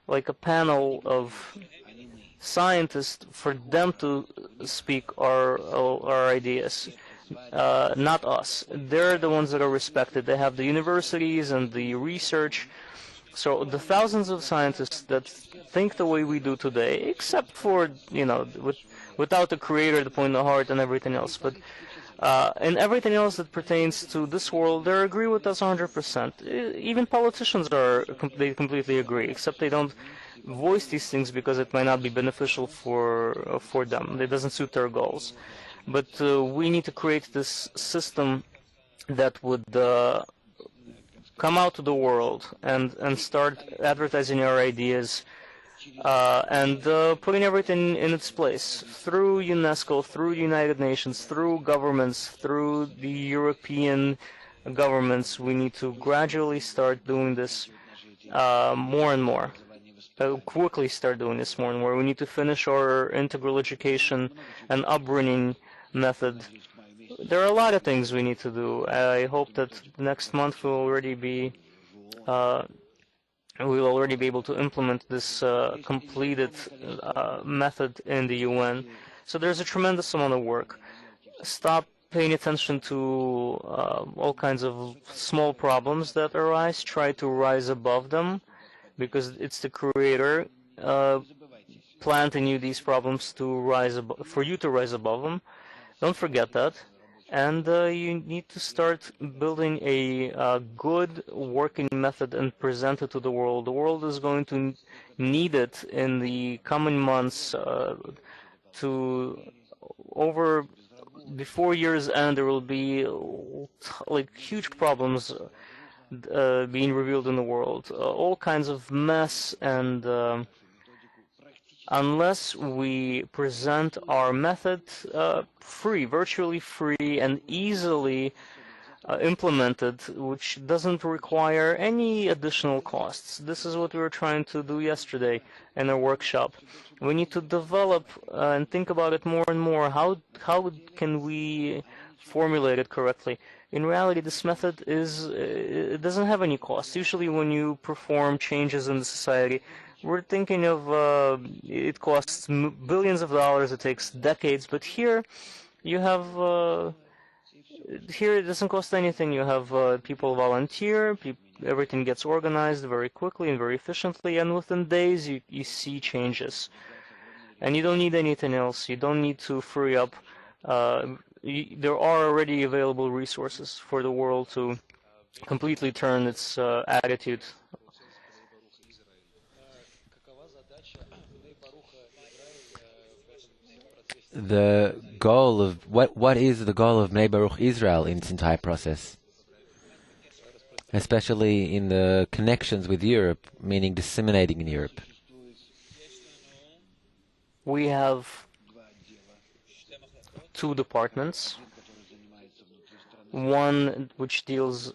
like a panel of scientists for them to speak our ideas, not us. They're the ones that are respected. They have the universities and the research. So the thousands of scientists that think the way we do today, except for, without the Creator, the point of the heart, and everything else. But and everything else that pertains to this world, they agree with us 100%. Even politicians they completely agree, except they don't voice these things because it might not be beneficial for them. It doesn't suit their goals. But we need to create this system that would come out to the world and start advertising our ideas and putting everything in its place through UNESCO, through the United Nations, through governments, through the European governments. We need to gradually start doing this more and more. Quickly start doing this more and more. We need to finish our integral education and upbringing method. There are a lot of things we need to do. I hope that next month we'll already be able to implement this completed method in the UN. So there's a tremendous amount of work. Stop paying attention to all kinds of small problems that arise. Try to rise above them, because it's the Creator planting you these problems to rise for you to rise above them. Don't forget that. And you need to start building a good working method and present it to the world. The world is going to need it in the coming months. Before year's end, there will be like huge problems being revealed in the world, all kinds of mess, and unless we present our method virtually free and easily implemented, which doesn't require any additional costs. This is what we were trying to do yesterday in our workshop. We need to develop and think about it more and more. How can we formulate it correctly? In reality, this method it doesn't have any costs. Usually when you perform changes in the society, we're thinking of it costs billions of dollars, it takes decades, but here you have here it doesn't cost anything. You have people volunteer, everything gets organized very quickly and very efficiently, and within days you see changes. And you don't need anything else. You don't need to free up. There are already available resources for the world to completely turn its attitude. The goal of what is the goal of Bnei Baruch Israel in this entire process, especially in the connections with Europe, meaning disseminating in Europe? We have two departments. One which deals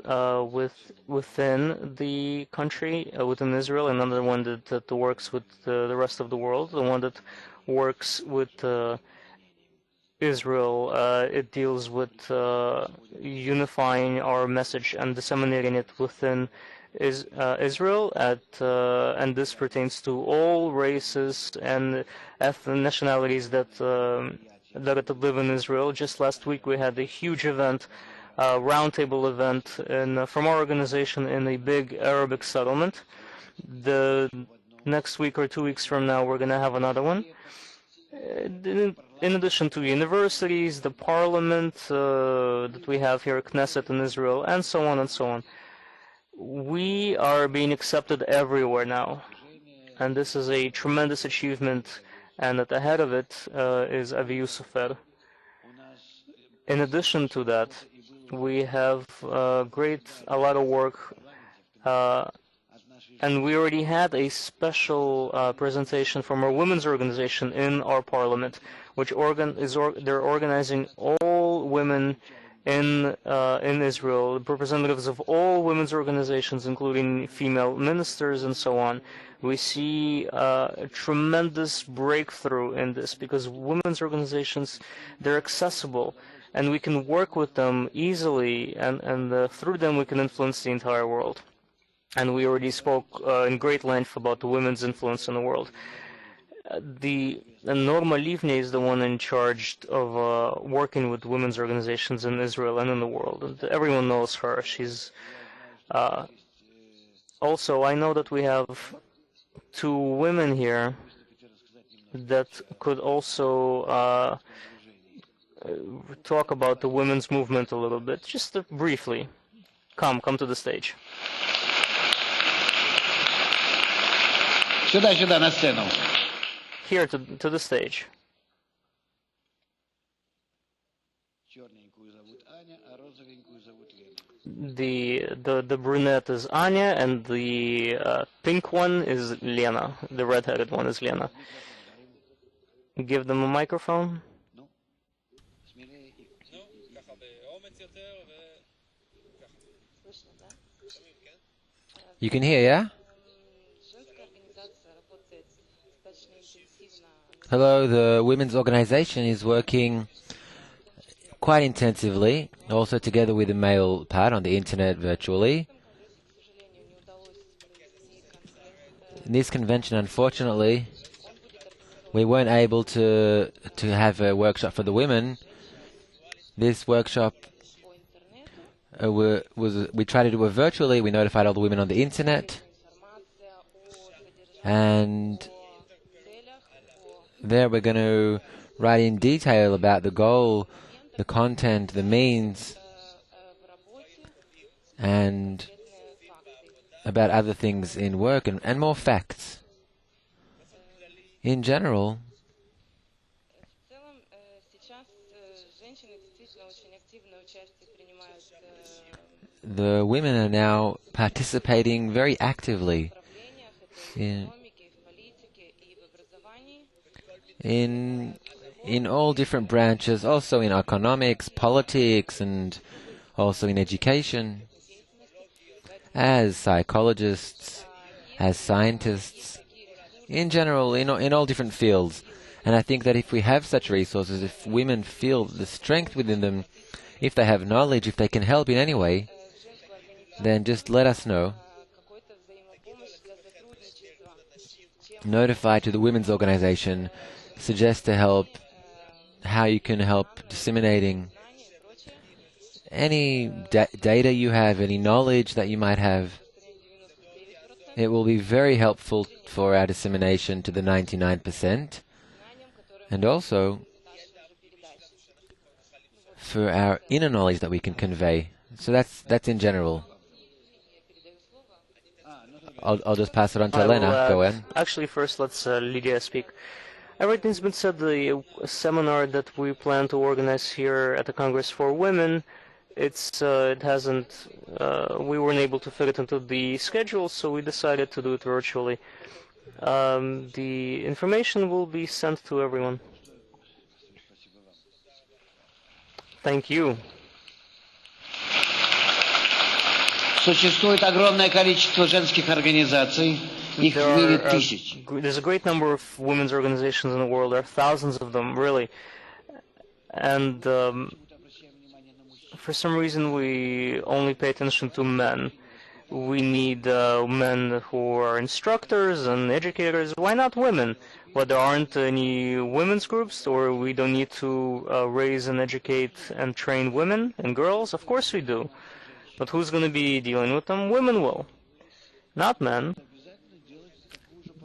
within the country, within Israel, and another one that works with the rest of the world. The one that works with Israel, it deals with unifying our message and disseminating it within Israel, and this pertains to all races and nationalities that live in Israel. Just last week we had a huge event, roundtable event from our organization in a big Arabic settlement. The next week or 2 weeks from now we're going to have another one. In addition to universities, the parliament that we have here, Knesset in Israel, and so on and so on. We are being accepted everywhere now, and this is a tremendous achievement, and at the head of it is Avi Yusufer. In addition to that, we have a lot of work, and we already had a special presentation from our women's organization in our parliament, which they're organizing all women in Israel, representatives of all women's organizations, including female ministers and so on. We see a tremendous breakthrough in this because women's organizations, they're accessible, and we can work with them easily, and through them we can influence the entire world. And we already spoke in great length about the women's influence in the world. Norma Livni is the one in charge of working with women's organizations in Israel and in the world. And everyone knows her. She's also, I know that we have two women here that could also talk about the women's movement a little bit, just briefly. Come to the stage. Сюда, на сцену. Here to the stage. Черненькую зовут Аня, а розовенькую зовут Лена. The brunette is Anya, and the pink one is Lena. The red-headed one is Lena. Give them a microphone. You can hear, yeah? Hello, the women's organization is working quite intensively, also together with the male part on the internet virtually. In this convention, unfortunately, we weren't able to have a workshop for the women. This workshop we tried to do it virtually. We notified all the women on the internet, and there we're going to write in detail about the goal, the content, the means, and about other things in work and more facts. In general, the women are now participating very actively in all different branches, also in economics, politics, and also in education, as psychologists, as scientists, in general, in all different fields. And I think that if we have such resources, if women feel the strength within them, if they have knowledge, if they can help in any way, then just let us know. Notify to the women's organization, suggest to help, how you can help disseminating any data you have, any knowledge that you might have. It will be very helpful for our dissemination to the 99%, and also for our inner knowledge that we can convey. So that's in general. I'll just pass it on to Elena. Go ahead. Actually, first let's Lydia speak. Everything's been said. The seminar that we plan to organize here at the Congress for Women, it hasn't. We weren't able to fit it into the schedule, so we decided to do it virtually. The information will be sent to everyone. Thank you. Существует огромное количество женских организаций, их в мире тысяч. There's a great number of women's organizations in the world. There are thousands of them, really. And for some reason, we only pay attention to men. We need men who are instructors and educators. Why not women? Well, there aren't any women's groups, or we don't need to raise and educate and train women and girls? Of course we do. But who's going to be dealing with them? Women will, not men.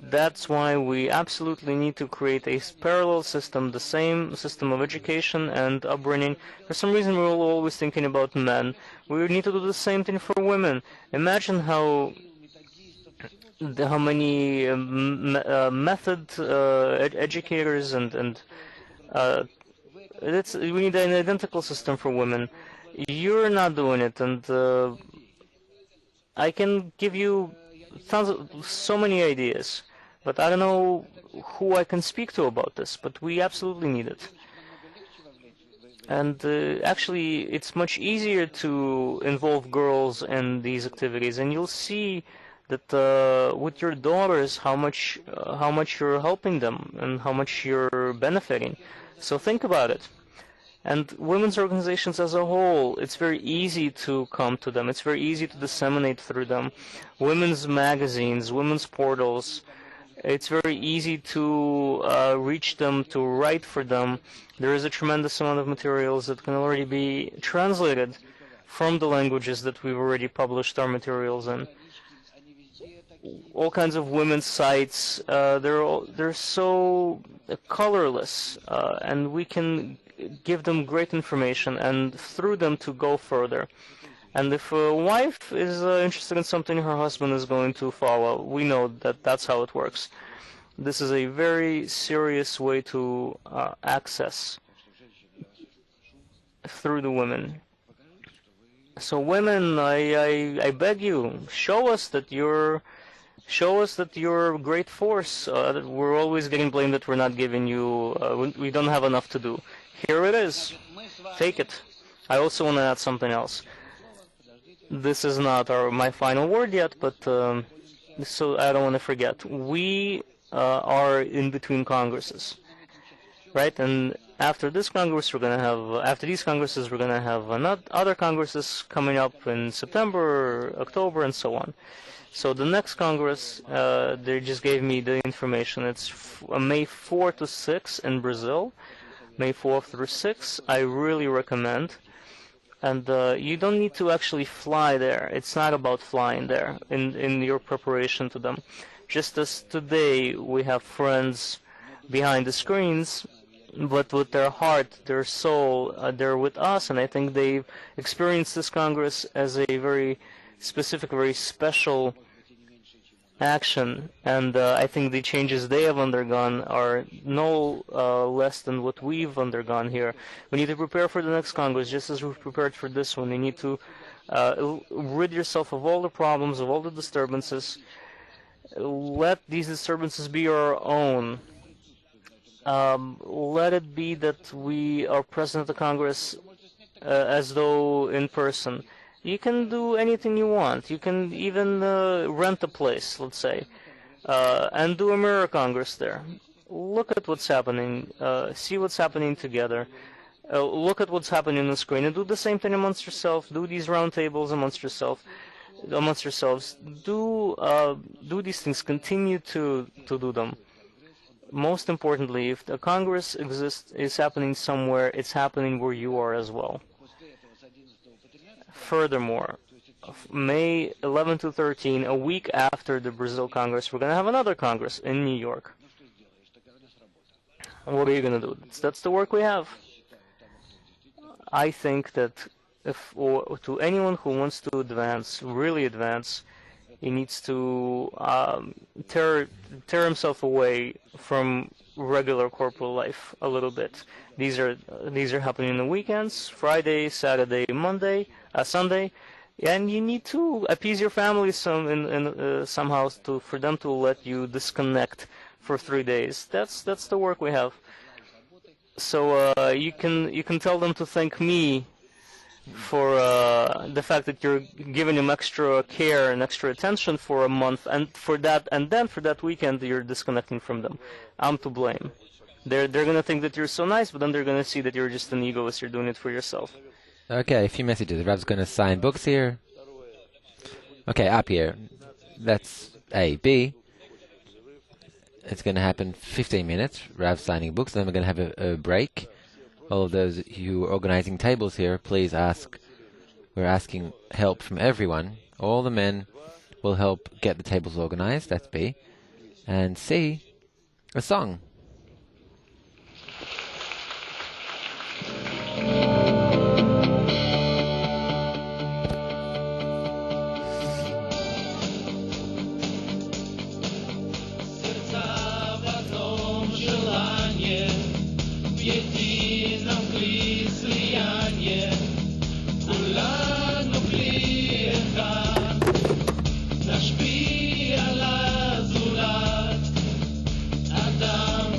That's why we absolutely need to create a parallel system, the same system of education and upbringing. For some reason, we're always thinking about men. We need to do the same thing for women. Imagine how many method educators and we need an identical system for women. You're not doing it, and I can give you so many ideas, but I don't know who I can speak to about this, but we absolutely need it. And actually, it's much easier to involve girls in these activities, and you'll see that with your daughters how much you're helping them and how much you're benefiting. So think about it. And women's organizations as a whole, it's very easy to come to them. It's very easy to disseminate through them. Women's magazines, women's portals, it's very easy to reach them, to write for them. There is a tremendous amount of materials that can already be translated from the languages that we've already published our materials in. All kinds of women's sites, they're so colorless, and we can give them great information and through them to go further. And if a wife is interested in something her husband is going to follow, we know that that's how it works. This is a very serious way to access through the women. So women, I beg you, show us that you're a great force. We're always getting blamed that we're not giving you, we don't have enough to do. Here it is. Take it. I also want to add something else. This is not my final word yet, but so I don't want to forget. We are in between Congresses, right? And after this Congress, after these Congresses, we're gonna have other Congresses coming up in September, October, and so on. So the next Congress, they just gave me the information. It's May 4 to 6 in Brazil, May 4 through 6. I really recommend. And you don't need to actually fly there. It's not about flying there in your preparation to them. Just as today we have friends behind the screens, but with their heart, their soul, they're with us. And I think they've experienced this Congress as a very specific, very special action, and I think the changes they have undergone are no less than what we've undergone here. We need to prepare for the next Congress just as we've prepared for this one. You need to rid yourself of all the problems, of all the disturbances. Let these disturbances be our own. Let it be that we are present at the Congress as though in person. You can do anything you want. You can even rent a place, let's say, and do a mirror Congress there. Look at what's happening. See what's happening together. Look at what's happening on the screen, and do the same thing amongst yourself. Do these round tables amongst yourselves. Do these things. Continue to do them. Most importantly, if the Congress is happening somewhere, it's happening where you are as well. Furthermore, May 11 to 13, a week after the Brazil Congress, we're going to have another Congress in New York. What are you going to do? That's the work we have. I think that to anyone who wants to advance, really advance, he needs to tear himself away from regular corporal life a little bit. These are happening on the weekends, Friday, Saturday, Sunday, and you need to appease your family somehow for them to let you disconnect for 3 days. That's the work we have. So you can tell them to thank me for the fact that you're giving them extra care and extra attention for a month, and then for that weekend you're disconnecting from them. I'm to blame. They're gonna think that you're so nice, but then they're gonna see that you're just an egoist. You're doing it for yourself. Okay, a few messages. Rav's going to sign books here. Okay, up here. That's A. B. It's going to happen 15 minutes. Rav's signing books. Then we're going to have a break. All of those who are organizing tables here, please ask. We're asking help from everyone. All the men will help get the tables organized. That's B. And C, a song. Adam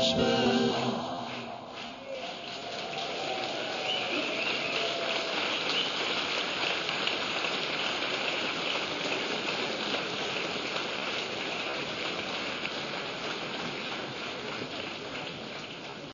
Krishna